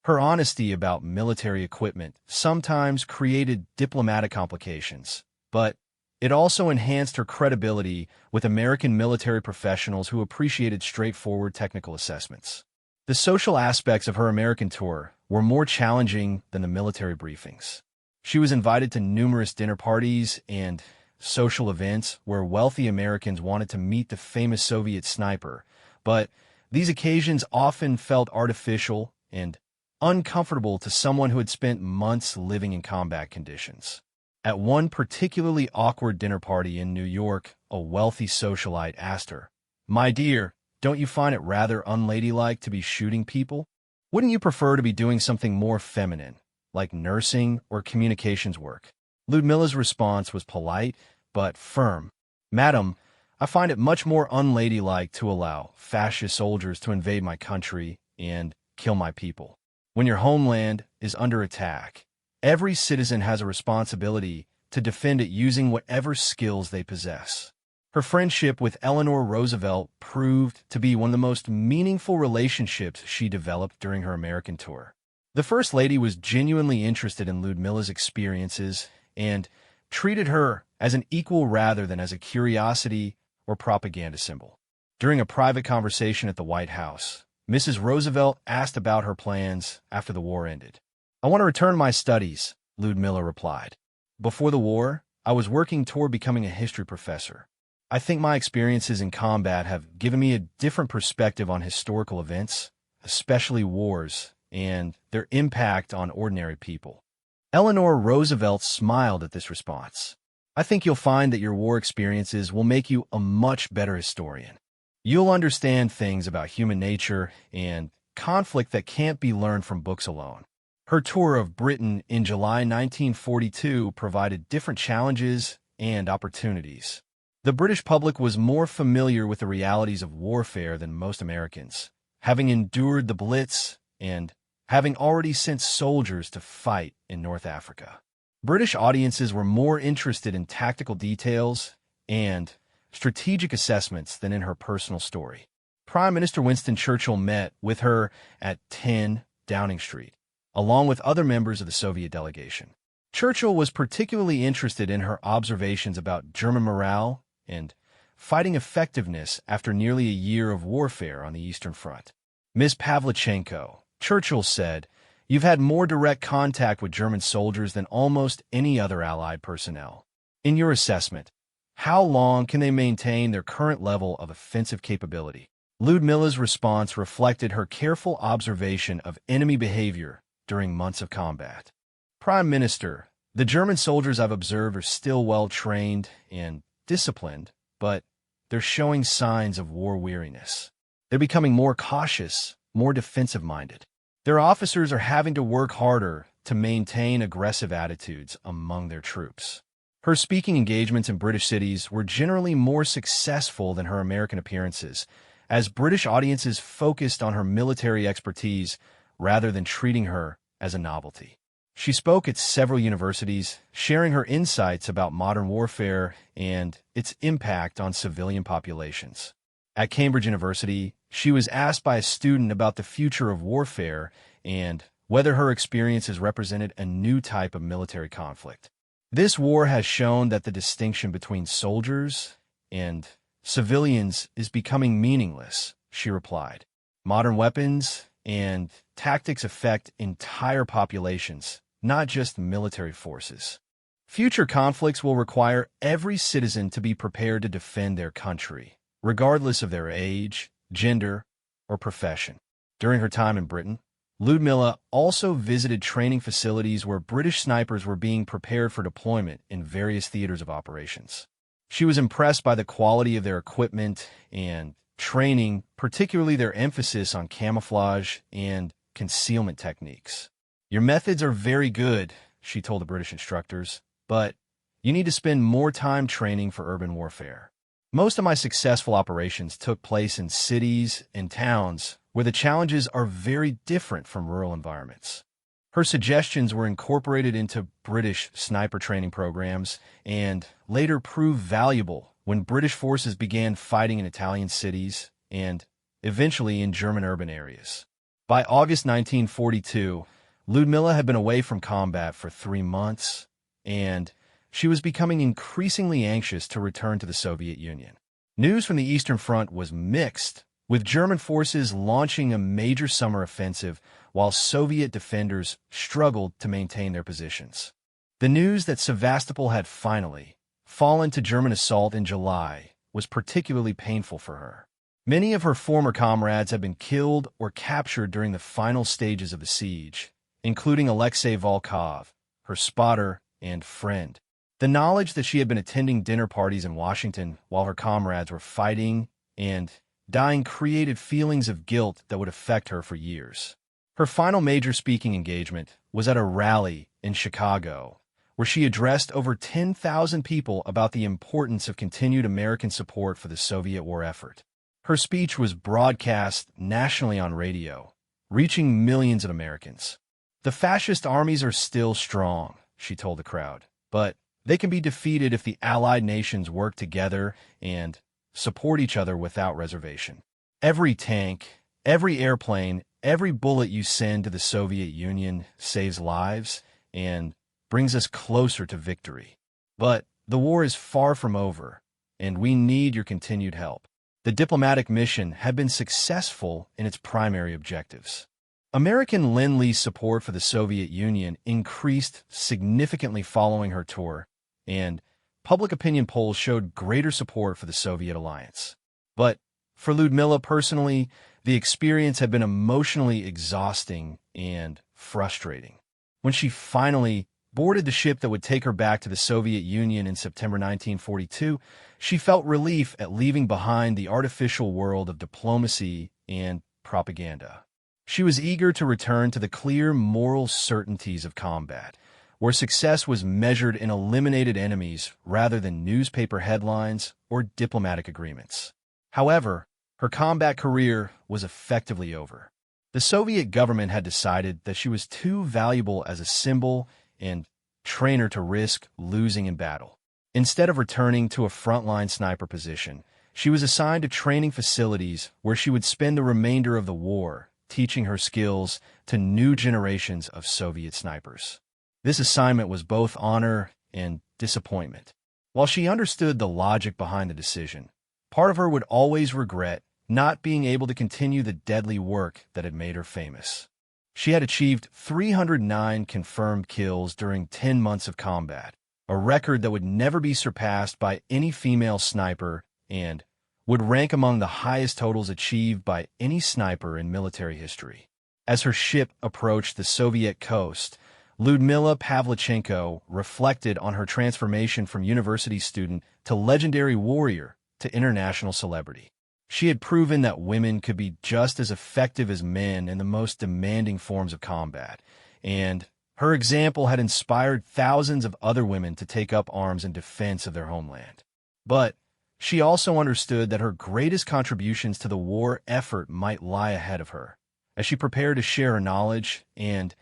Her honesty about military equipment sometimes created diplomatic complications, but it also enhanced her credibility with American military professionals who appreciated straightforward technical assessments. The social aspects of her American tour were more challenging than the military briefings. She was invited to numerous dinner parties and social events where wealthy Americans wanted to meet the famous Soviet sniper, but these occasions often felt artificial and uncomfortable to someone who had spent months living in combat conditions. At one particularly awkward dinner party in New York, a wealthy socialite asked her, "My dear, don't you find it rather unladylike to be shooting people? Wouldn't you prefer to be doing something more feminine, like nursing or communications work?" Ludmilla's response was polite but firm. "Madam, I find it much more unladylike to allow fascist soldiers to invade my country and kill my people. When your homeland is under attack, every citizen has a responsibility to defend it using whatever skills they possess." Her friendship with Eleanor Roosevelt proved to be one of the most meaningful relationships she developed during her American tour. The First Lady was genuinely interested in Ludmilla's experiences and treated her as an equal rather than as a curiosity or propaganda symbol. During a private conversation at the White House, Mrs. Roosevelt asked about her plans after the war ended. "I want to return to my studies," Ludmilla replied. "Before the war, I was working toward becoming a history professor. I think my experiences in combat have given me a different perspective on historical events, especially wars, and their impact on ordinary people." Eleanor Roosevelt smiled at this response. "I think you'll find that your war experiences will make you a much better historian. You'll understand things about human nature and conflict that can't be learned from books alone." Her tour of Britain in July 1942 provided different challenges and opportunities. The British public was more familiar with the realities of warfare than most Americans, having endured the Blitz and having already sent soldiers to fight in North Africa. British audiences were more interested in tactical details and strategic assessments than in her personal story. Prime Minister Winston Churchill met with her at 10 Downing Street, along with other members of the Soviet delegation. Churchill was particularly interested in her observations about German morale and fighting effectiveness after nearly a year of warfare on the Eastern Front. "Ms. Pavlichenko," Churchill said, "you've had more direct contact with German soldiers than almost any other Allied personnel. In your assessment, how long can they maintain their current level of offensive capability?" Ludmilla's response reflected her careful observation of enemy behavior during months of combat. "Prime Minister, the German soldiers I've observed are still well-trained and disciplined, but they're showing signs of war weariness. They're becoming more cautious, more defensive-minded. Their officers are having to work harder to maintain aggressive attitudes among their troops." Her speaking engagements in British cities were generally more successful than her American appearances, as British audiences focused on her military expertise rather than treating her as a novelty. She spoke at several universities, sharing her insights about modern warfare and its impact on civilian populations. At Cambridge University, she was asked by a student about the future of warfare and whether her experiences represented a new type of military conflict. "This war has shown that the distinction between soldiers and civilians is becoming meaningless," she replied. "Modern weapons and tactics affect entire populations, not just military forces. Future conflicts will require every citizen to be prepared to defend their country, regardless of their age, gender, or profession." During her time in Britain, Ludmilla also visited training facilities where British snipers were being prepared for deployment in various theaters of operations. She was impressed by the quality of their equipment and training, particularly their emphasis on camouflage and concealment techniques. "Your methods are very good," she told the British instructors, "but you need to spend more time training for urban warfare. Most of my successful operations took place in cities and towns where the challenges are very different from rural environments." Her suggestions were incorporated into British sniper training programs and later proved valuable when British forces began fighting in Italian cities and eventually in German urban areas. By August 1942, Ludmilla had been away from combat for 3 months, and she was becoming increasingly anxious to return to the Soviet Union. News from the Eastern Front was mixed, with German forces launching a major summer offensive while Soviet defenders struggled to maintain their positions. The news that Sevastopol had finally fallen to German assault in July was particularly painful for her. Many of her former comrades had been killed or captured during the final stages of the siege, including Alexei Volkov, her spotter and friend. The knowledge that she had been attending dinner parties in Washington while her comrades were fighting and dying created feelings of guilt that would affect her for years. Her final major speaking engagement was at a rally in Chicago, where she addressed over 10,000 people about the importance of continued American support for the Soviet war effort. Her speech was broadcast nationally on radio, reaching millions of Americans. "The fascist armies are still strong," she told the crowd, "but they can be defeated if the Allied nations work together and support each other without reservation. Every tank, every airplane, every bullet you send to the Soviet Union saves lives and brings us closer to victory. But the war is far from over, and we need your continued help. The diplomatic mission had been successful in its primary objectives. American Lend-Lease support for the Soviet Union increased significantly following her tour, and public opinion polls showed greater support for the Soviet alliance. But for Lyudmila personally, the experience had been emotionally exhausting and frustrating. When she finally boarded the ship that would take her back to the Soviet Union in September 1942, she felt relief at leaving behind the artificial world of diplomacy and propaganda. She was eager to return to the clear moral certainties of combat, where success was measured in eliminated enemies rather than newspaper headlines or diplomatic agreements. However, her combat career was effectively over. The Soviet government had decided that she was too valuable as a symbol and trainer to risk losing in battle. Instead of returning to a frontline sniper position, she was assigned to training facilities where she would spend the remainder of the war, teaching her skills to new generations of Soviet snipers. This assignment was both honor and disappointment. While she understood the logic behind the decision, part of her would always regret not being able to continue the deadly work that had made her famous. She had achieved 309 confirmed kills during 10 months of combat, a record that would never be surpassed by any female sniper and would rank among the highest totals achieved by any sniper in military history. As her ship approached the Soviet coast, Lyudmila Pavlichenko reflected on her transformation from university student to legendary warrior to international celebrity. She had proven that women could be just as effective as men in the most demanding forms of combat, and her example had inspired thousands of other women to take up arms in defense of their homeland. But she also understood that her greatest contributions to the war effort might lie ahead of her, as she prepared to share her knowledge and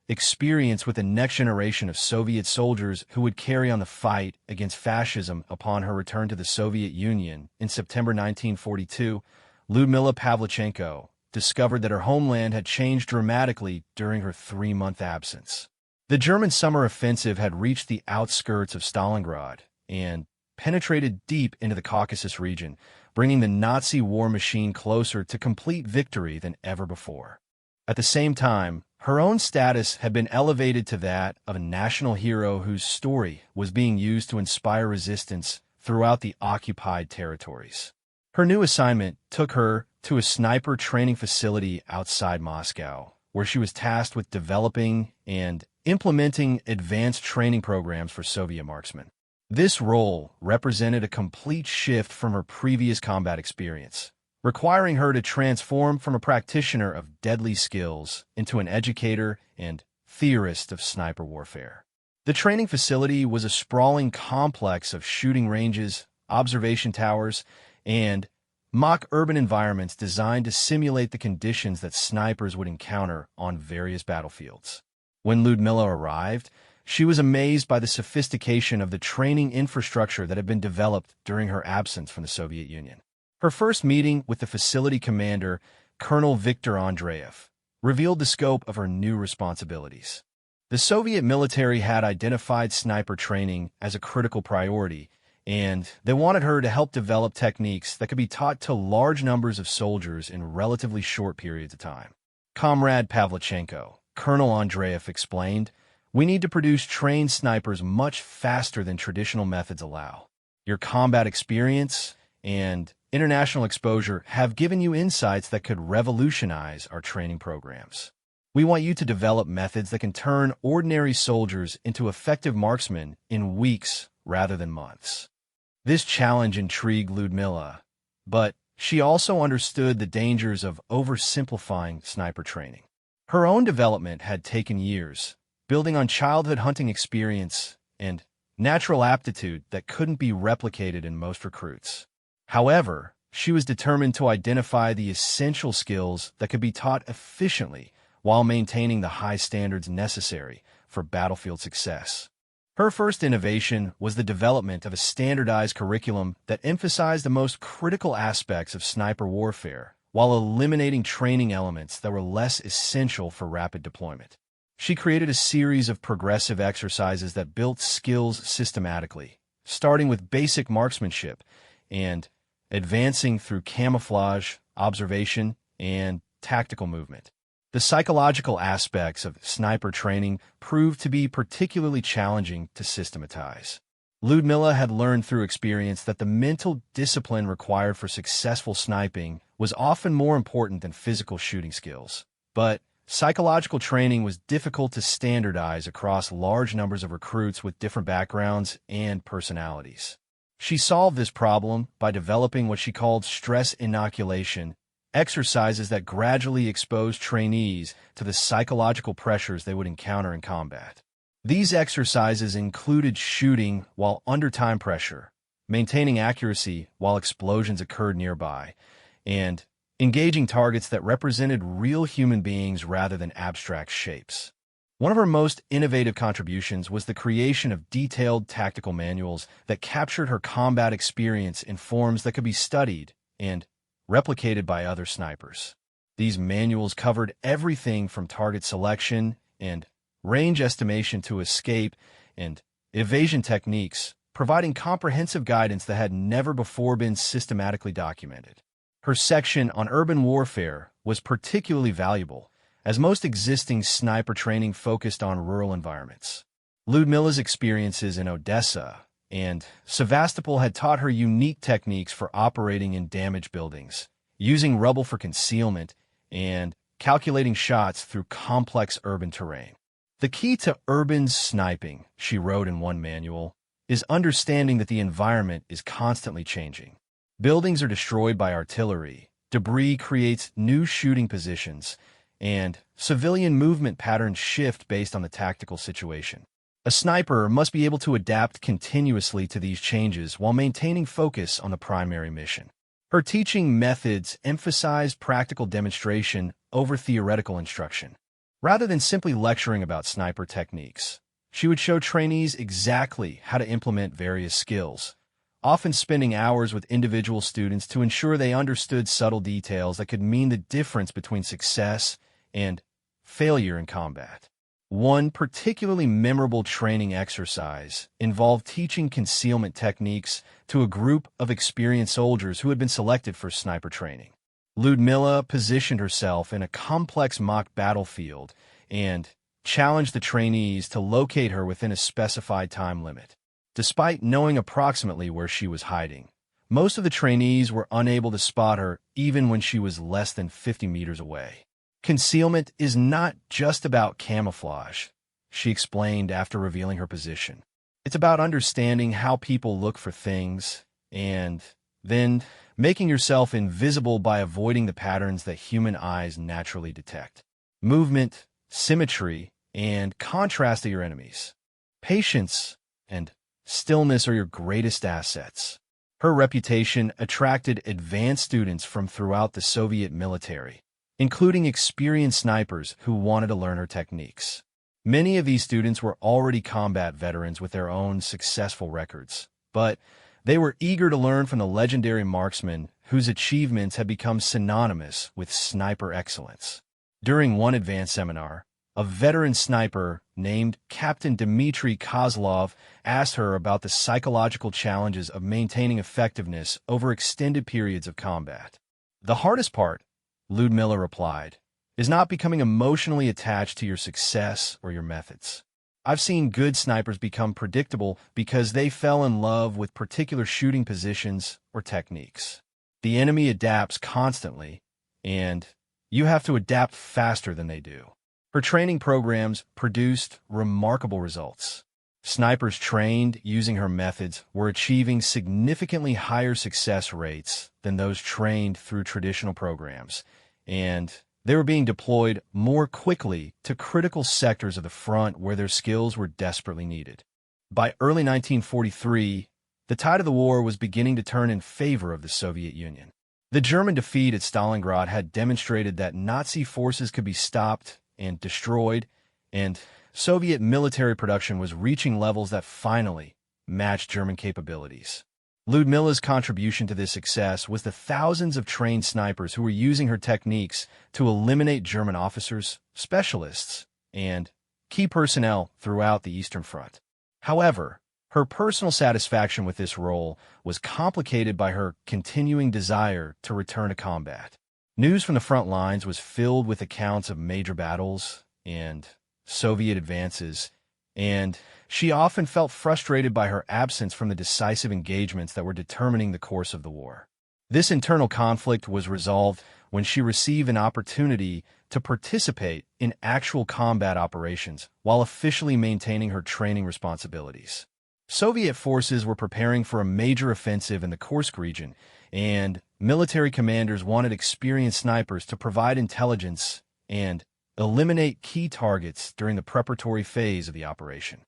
experience with the next generation of Soviet soldiers who would carry on the fight against fascism upon her return to the Soviet Union in September 1942. Lyudmila Pavlichenko discovered that her homeland had changed dramatically during her 3-month absence. The German summer offensive had reached the outskirts of Stalingrad and penetrated deep into the Caucasus region, bringing the Nazi war machine closer to complete victory than ever before. At the same time, her own status had been elevated to that of a national hero whose story was being used to inspire resistance throughout the occupied territories. Her new assignment took her to a sniper training facility outside Moscow, where she was tasked with developing and implementing advanced training programs for Soviet marksmen. This role represented a complete shift from her previous combat experience, requiring her to transform from a practitioner of deadly skills into an educator and theorist of sniper warfare. The training facility was a sprawling complex of shooting ranges, observation towers, and mock urban environments designed to simulate the conditions that snipers would encounter on various battlefields. When Lyudmila arrived, she was amazed by the sophistication of the training infrastructure that had been developed during her absence from the Soviet Union. Her first meeting with the facility commander, Colonel Viktor Andreev, revealed the scope of her new responsibilities. The Soviet military had identified sniper training as a critical priority, and they wanted her to help develop techniques that could be taught to large numbers of soldiers in relatively short periods of time. Comrade Pavlichenko, Colonel Andreev explained, "We need to produce trained snipers much faster than traditional methods allow. Your combat experience and international exposure have given you insights that could revolutionize our training programs. We want you to develop methods that can turn ordinary soldiers into effective marksmen in weeks rather than months." This challenge intrigued Lyudmila, but she also understood the dangers of oversimplifying sniper training. Her own development had taken years, building on childhood hunting experience and natural aptitude that couldn't be replicated in most recruits. However, she was determined to identify the essential skills that could be taught efficiently while maintaining the high standards necessary for battlefield success. Her first innovation was the development of a standardized curriculum that emphasized the most critical aspects of sniper warfare while eliminating training elements that were less essential for rapid deployment. She created a series of progressive exercises that built skills systematically, starting with basic marksmanship and advancing through camouflage, observation, and tactical movement. The psychological aspects of sniper training proved to be particularly challenging to systematize. Ludmilla had learned through experience that the mental discipline required for successful sniping was often more important than physical shooting skills. But psychological training was difficult to standardize across large numbers of recruits with different backgrounds and personalities. She solved this problem by developing what she called stress inoculation, exercises that gradually exposed trainees to the psychological pressures they would encounter in combat. These exercises included shooting while under time pressure, maintaining accuracy while explosions occurred nearby, and engaging targets that represented real human beings rather than abstract shapes. One of her most innovative contributions was the creation of detailed tactical manuals that captured her combat experience in forms that could be studied and replicated by other snipers. These manuals covered everything from target selection and range estimation to escape and evasion techniques, providing comprehensive guidance that had never before been systematically documented. Her section on urban warfare was particularly valuable, as most existing sniper training focused on rural environments. Ludmilla's experiences in Odessa and Sevastopol had taught her unique techniques for operating in damaged buildings, using rubble for concealment, and calculating shots through complex urban terrain. The key to urban sniping, she wrote in one manual, is understanding that the environment is constantly changing. Buildings are destroyed by artillery, debris creates new shooting positions, and civilian movement patterns shift based on the tactical situation. A sniper must be able to adapt continuously to these changes while maintaining focus on the primary mission. Her teaching methods emphasized practical demonstration over theoretical instruction. Rather than simply lecturing about sniper techniques, she would show trainees exactly how to implement various skills, often spending hours with individual students to ensure they understood subtle details that could mean the difference between success and failure in combat. One particularly memorable training exercise involved teaching concealment techniques to a group of experienced soldiers who had been selected for sniper training. Ludmilla positioned herself in a complex mock battlefield and challenged the trainees to locate her within a specified time limit. Despite knowing approximately where she was hiding, most of the trainees were unable to spot her even when she was less than 50 meters away. Concealment is not just about camouflage, she explained after revealing her position. It's about understanding how people look for things and then making yourself invisible by avoiding the patterns that human eyes naturally detect. Movement, symmetry, and contrast are your enemies. Patience and stillness are your greatest assets. Her reputation attracted advanced students from throughout the Soviet military, including experienced snipers who wanted to learn her techniques. Many of these students were already combat veterans with their own successful records, but they were eager to learn from the legendary marksman whose achievements had become synonymous with sniper excellence. During one advanced seminar, a veteran sniper named Captain Dmitry Kozlov asked her about the psychological challenges of maintaining effectiveness over extended periods of combat. "The hardest part," Ludmilla replied, "is not becoming emotionally attached to your success or your methods. I've seen good snipers become predictable because they fell in love with particular shooting positions or techniques. The enemy adapts constantly, and you have to adapt faster than they do." Her training programs produced remarkable results. Snipers trained using her methods were achieving significantly higher success rates than those trained through traditional programs, and they were being deployed more quickly to critical sectors of the front where their skills were desperately needed. By early 1943, the tide of the war was beginning to turn in favor of the Soviet Union. The German defeat at Stalingrad had demonstrated that Nazi forces could be stopped and destroyed, and Soviet military production was reaching levels that finally matched German capabilities. Ludmila's contribution to this success was the thousands of trained snipers who were using her techniques to eliminate German officers, specialists, and key personnel throughout the Eastern Front. However, her personal satisfaction with this role was complicated by her continuing desire to return to combat. News from the front lines was filled with accounts of major battles and Soviet advances, and she often felt frustrated by her absence from the decisive engagements that were determining the course of the war. This internal conflict was resolved when she received an opportunity to participate in actual combat operations while officially maintaining her training responsibilities. Soviet forces were preparing for a major offensive in the Kursk region, and military commanders wanted experienced snipers to provide intelligence and eliminate key targets during the preparatory phase of the operation.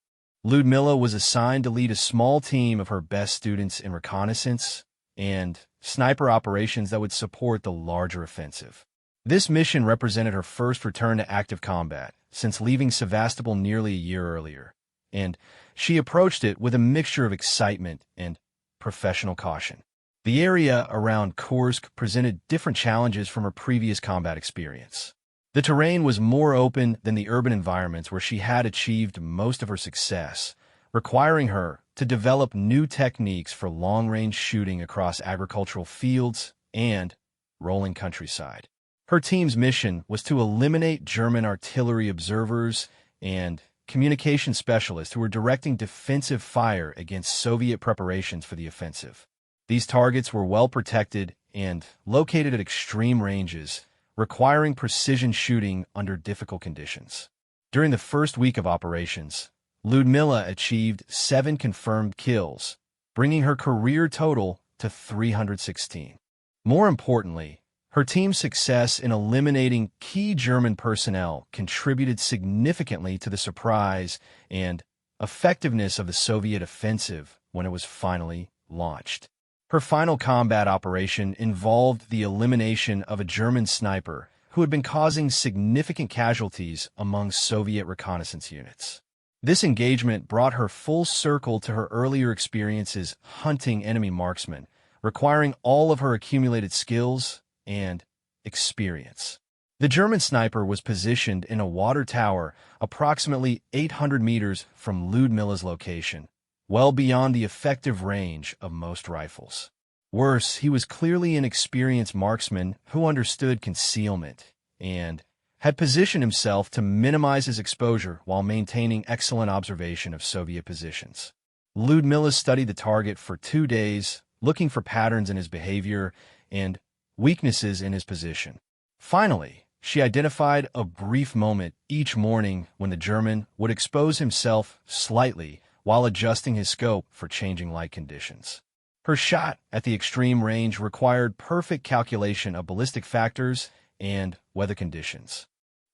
Ludmila was assigned to lead a small team of her best students in reconnaissance and sniper operations that would support the larger offensive. This mission represented her first return to active combat since leaving Sevastopol nearly a year earlier, and she approached it with a mixture of excitement and professional caution. The area around Kursk presented different challenges from her previous combat experience. The terrain was more open than the urban environments where she had achieved most of her success, requiring her to develop new techniques for long-range shooting across agricultural fields and rolling countryside. Her team's mission was to eliminate German artillery observers and communication specialists who were directing defensive fire against Soviet preparations for the offensive. These targets were well protected and located at extreme ranges, requiring precision shooting under difficult conditions. During the first week of operations, Ludmila achieved 7 confirmed kills, bringing her career total to 316. More importantly, her team's success in eliminating key German personnel contributed significantly to the surprise and effectiveness of the Soviet offensive when it was finally launched. Her final combat operation involved the elimination of a German sniper who had been causing significant casualties among Soviet reconnaissance units. This engagement brought her full circle to her earlier experiences hunting enemy marksmen, requiring all of her accumulated skills and experience. The German sniper was positioned in a water tower approximately 800 meters from Ludmila's location, well beyond the effective range of most rifles. Worse, he was clearly an experienced marksman who understood concealment and had positioned himself to minimize his exposure while maintaining excellent observation of Soviet positions. Ludmila studied the target for 2 days, looking for patterns in his behavior and weaknesses in his position. Finally, she identified a brief moment each morning when the German would expose himself slightly while adjusting his scope for changing light conditions. Her shot at the extreme range required perfect calculation of ballistic factors and weather conditions.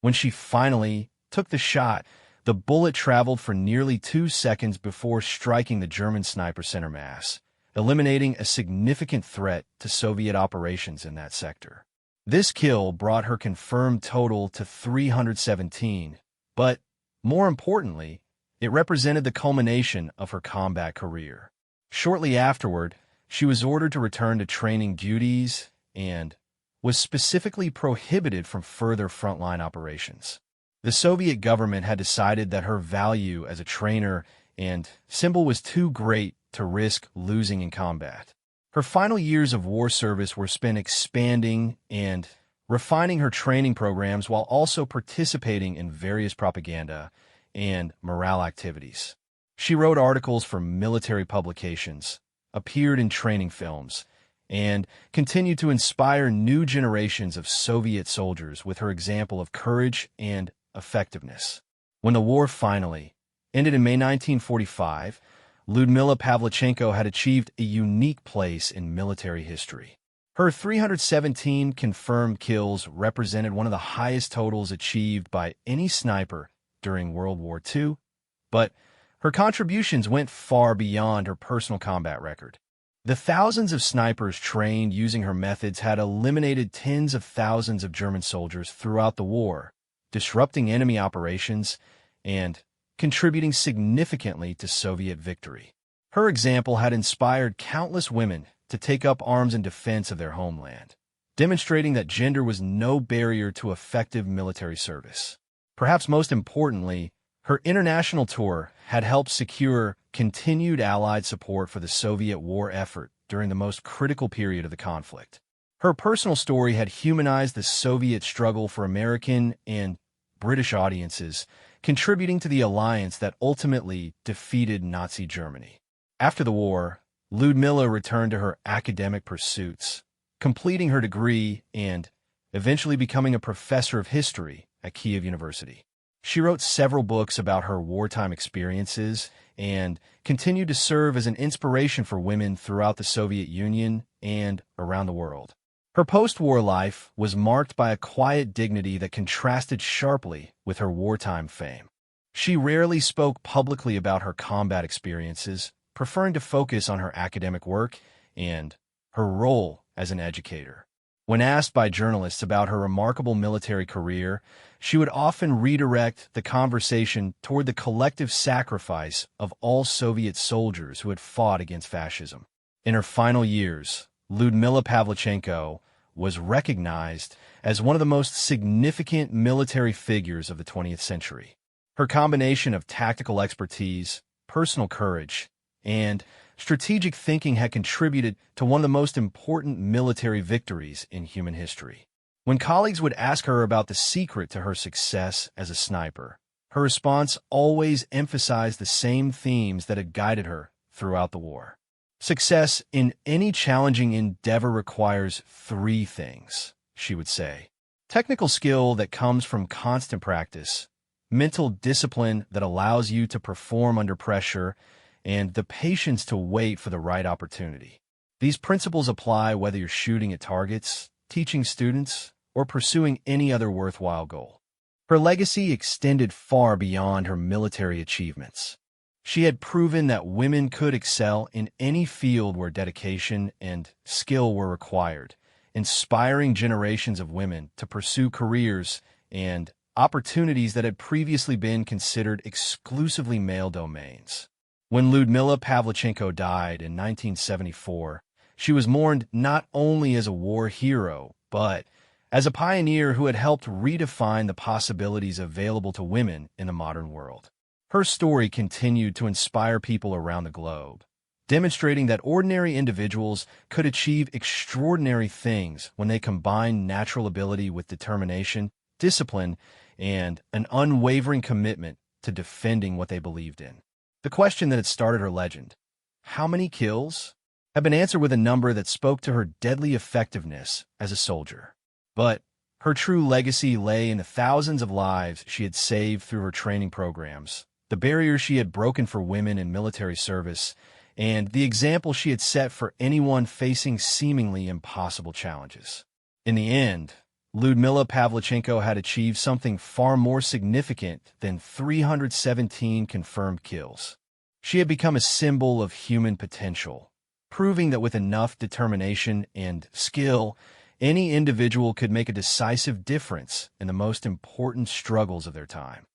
When she finally took the shot, the bullet traveled for nearly 2 seconds before striking the German sniper center mass, eliminating a significant threat to Soviet operations in that sector. This kill brought her confirmed total to 317, but more importantly, it represented the culmination of her combat career. Shortly afterward, she was ordered to return to training duties and was specifically prohibited from further frontline operations. The Soviet government had decided that her value as a trainer and symbol was too great to risk losing in combat. Her final years of war service were spent expanding and refining her training programs while also participating in various propaganda and morale activities. She wrote articles for military publications, appeared in training films, and continued to inspire new generations of Soviet soldiers with her example of courage and effectiveness. When the war finally ended in May 1945, Ludmila Pavlichenko had achieved a unique place in military history. Her 317 confirmed kills represented one of the highest totals achieved by any sniper during World War II, but her contributions went far beyond her personal combat record. The thousands of snipers trained using her methods had eliminated tens of thousands of German soldiers throughout the war, disrupting enemy operations and contributing significantly to Soviet victory. Her example had inspired countless women to take up arms in defense of their homeland, demonstrating that gender was no barrier to effective military service. Perhaps most importantly, her international tour had helped secure continued Allied support for the Soviet war effort during the most critical period of the conflict. Her personal story had humanized the Soviet struggle for American and British audiences, contributing to the alliance that ultimately defeated Nazi Germany. After the war, Ludmilla returned to her academic pursuits, completing her degree and eventually becoming a professor of history at Kiev University. She wrote several books about her wartime experiences and continued to serve as an inspiration for women throughout the Soviet Union and around the world. Her post-war life was marked by a quiet dignity that contrasted sharply with her wartime fame. She rarely spoke publicly about her combat experiences, preferring to focus on her academic work and her role as an educator. When asked by journalists about her remarkable military career, she would often redirect the conversation toward the collective sacrifice of all Soviet soldiers who had fought against fascism. In her final years, Ludmilla Pavlichenko was recognized as one of the most significant military figures of the 20th century. Her combination of tactical expertise, personal courage, and strategic thinking had contributed to one of the most important military victories in human history. When colleagues would ask her about the secret to her success as a sniper, her response always emphasized the same themes that had guided her throughout the war. Success in any challenging endeavor requires three things, she would say. Technical skill that comes from constant practice, mental discipline that allows you to perform under pressure, and the patience to wait for the right opportunity. These principles apply whether you're shooting at targets, teaching students, or pursuing any other worthwhile goal. Her legacy extended far beyond her military achievements. She had proven that women could excel in any field where dedication and skill were required, inspiring generations of women to pursue careers and opportunities that had previously been considered exclusively male domains. When Ludmilla Pavlichenko died in 1974, she was mourned not only as a war hero, but as a pioneer who had helped redefine the possibilities available to women in the modern world. Her story continued to inspire people around the globe, demonstrating that ordinary individuals could achieve extraordinary things when they combined natural ability with determination, discipline, and an unwavering commitment to defending what they believed in. The question that had started her legend, how many kills, had been answered with a number that spoke to her deadly effectiveness as a soldier. But her true legacy lay in the thousands of lives she had saved through her training programs, the barriers she had broken for women in military service, and the example she had set for anyone facing seemingly impossible challenges. In the end, Ludmilla Pavlichenko had achieved something far more significant than 317 confirmed kills. She had become a symbol of human potential, proving that with enough determination and skill, any individual could make a decisive difference in the most important struggles of their time.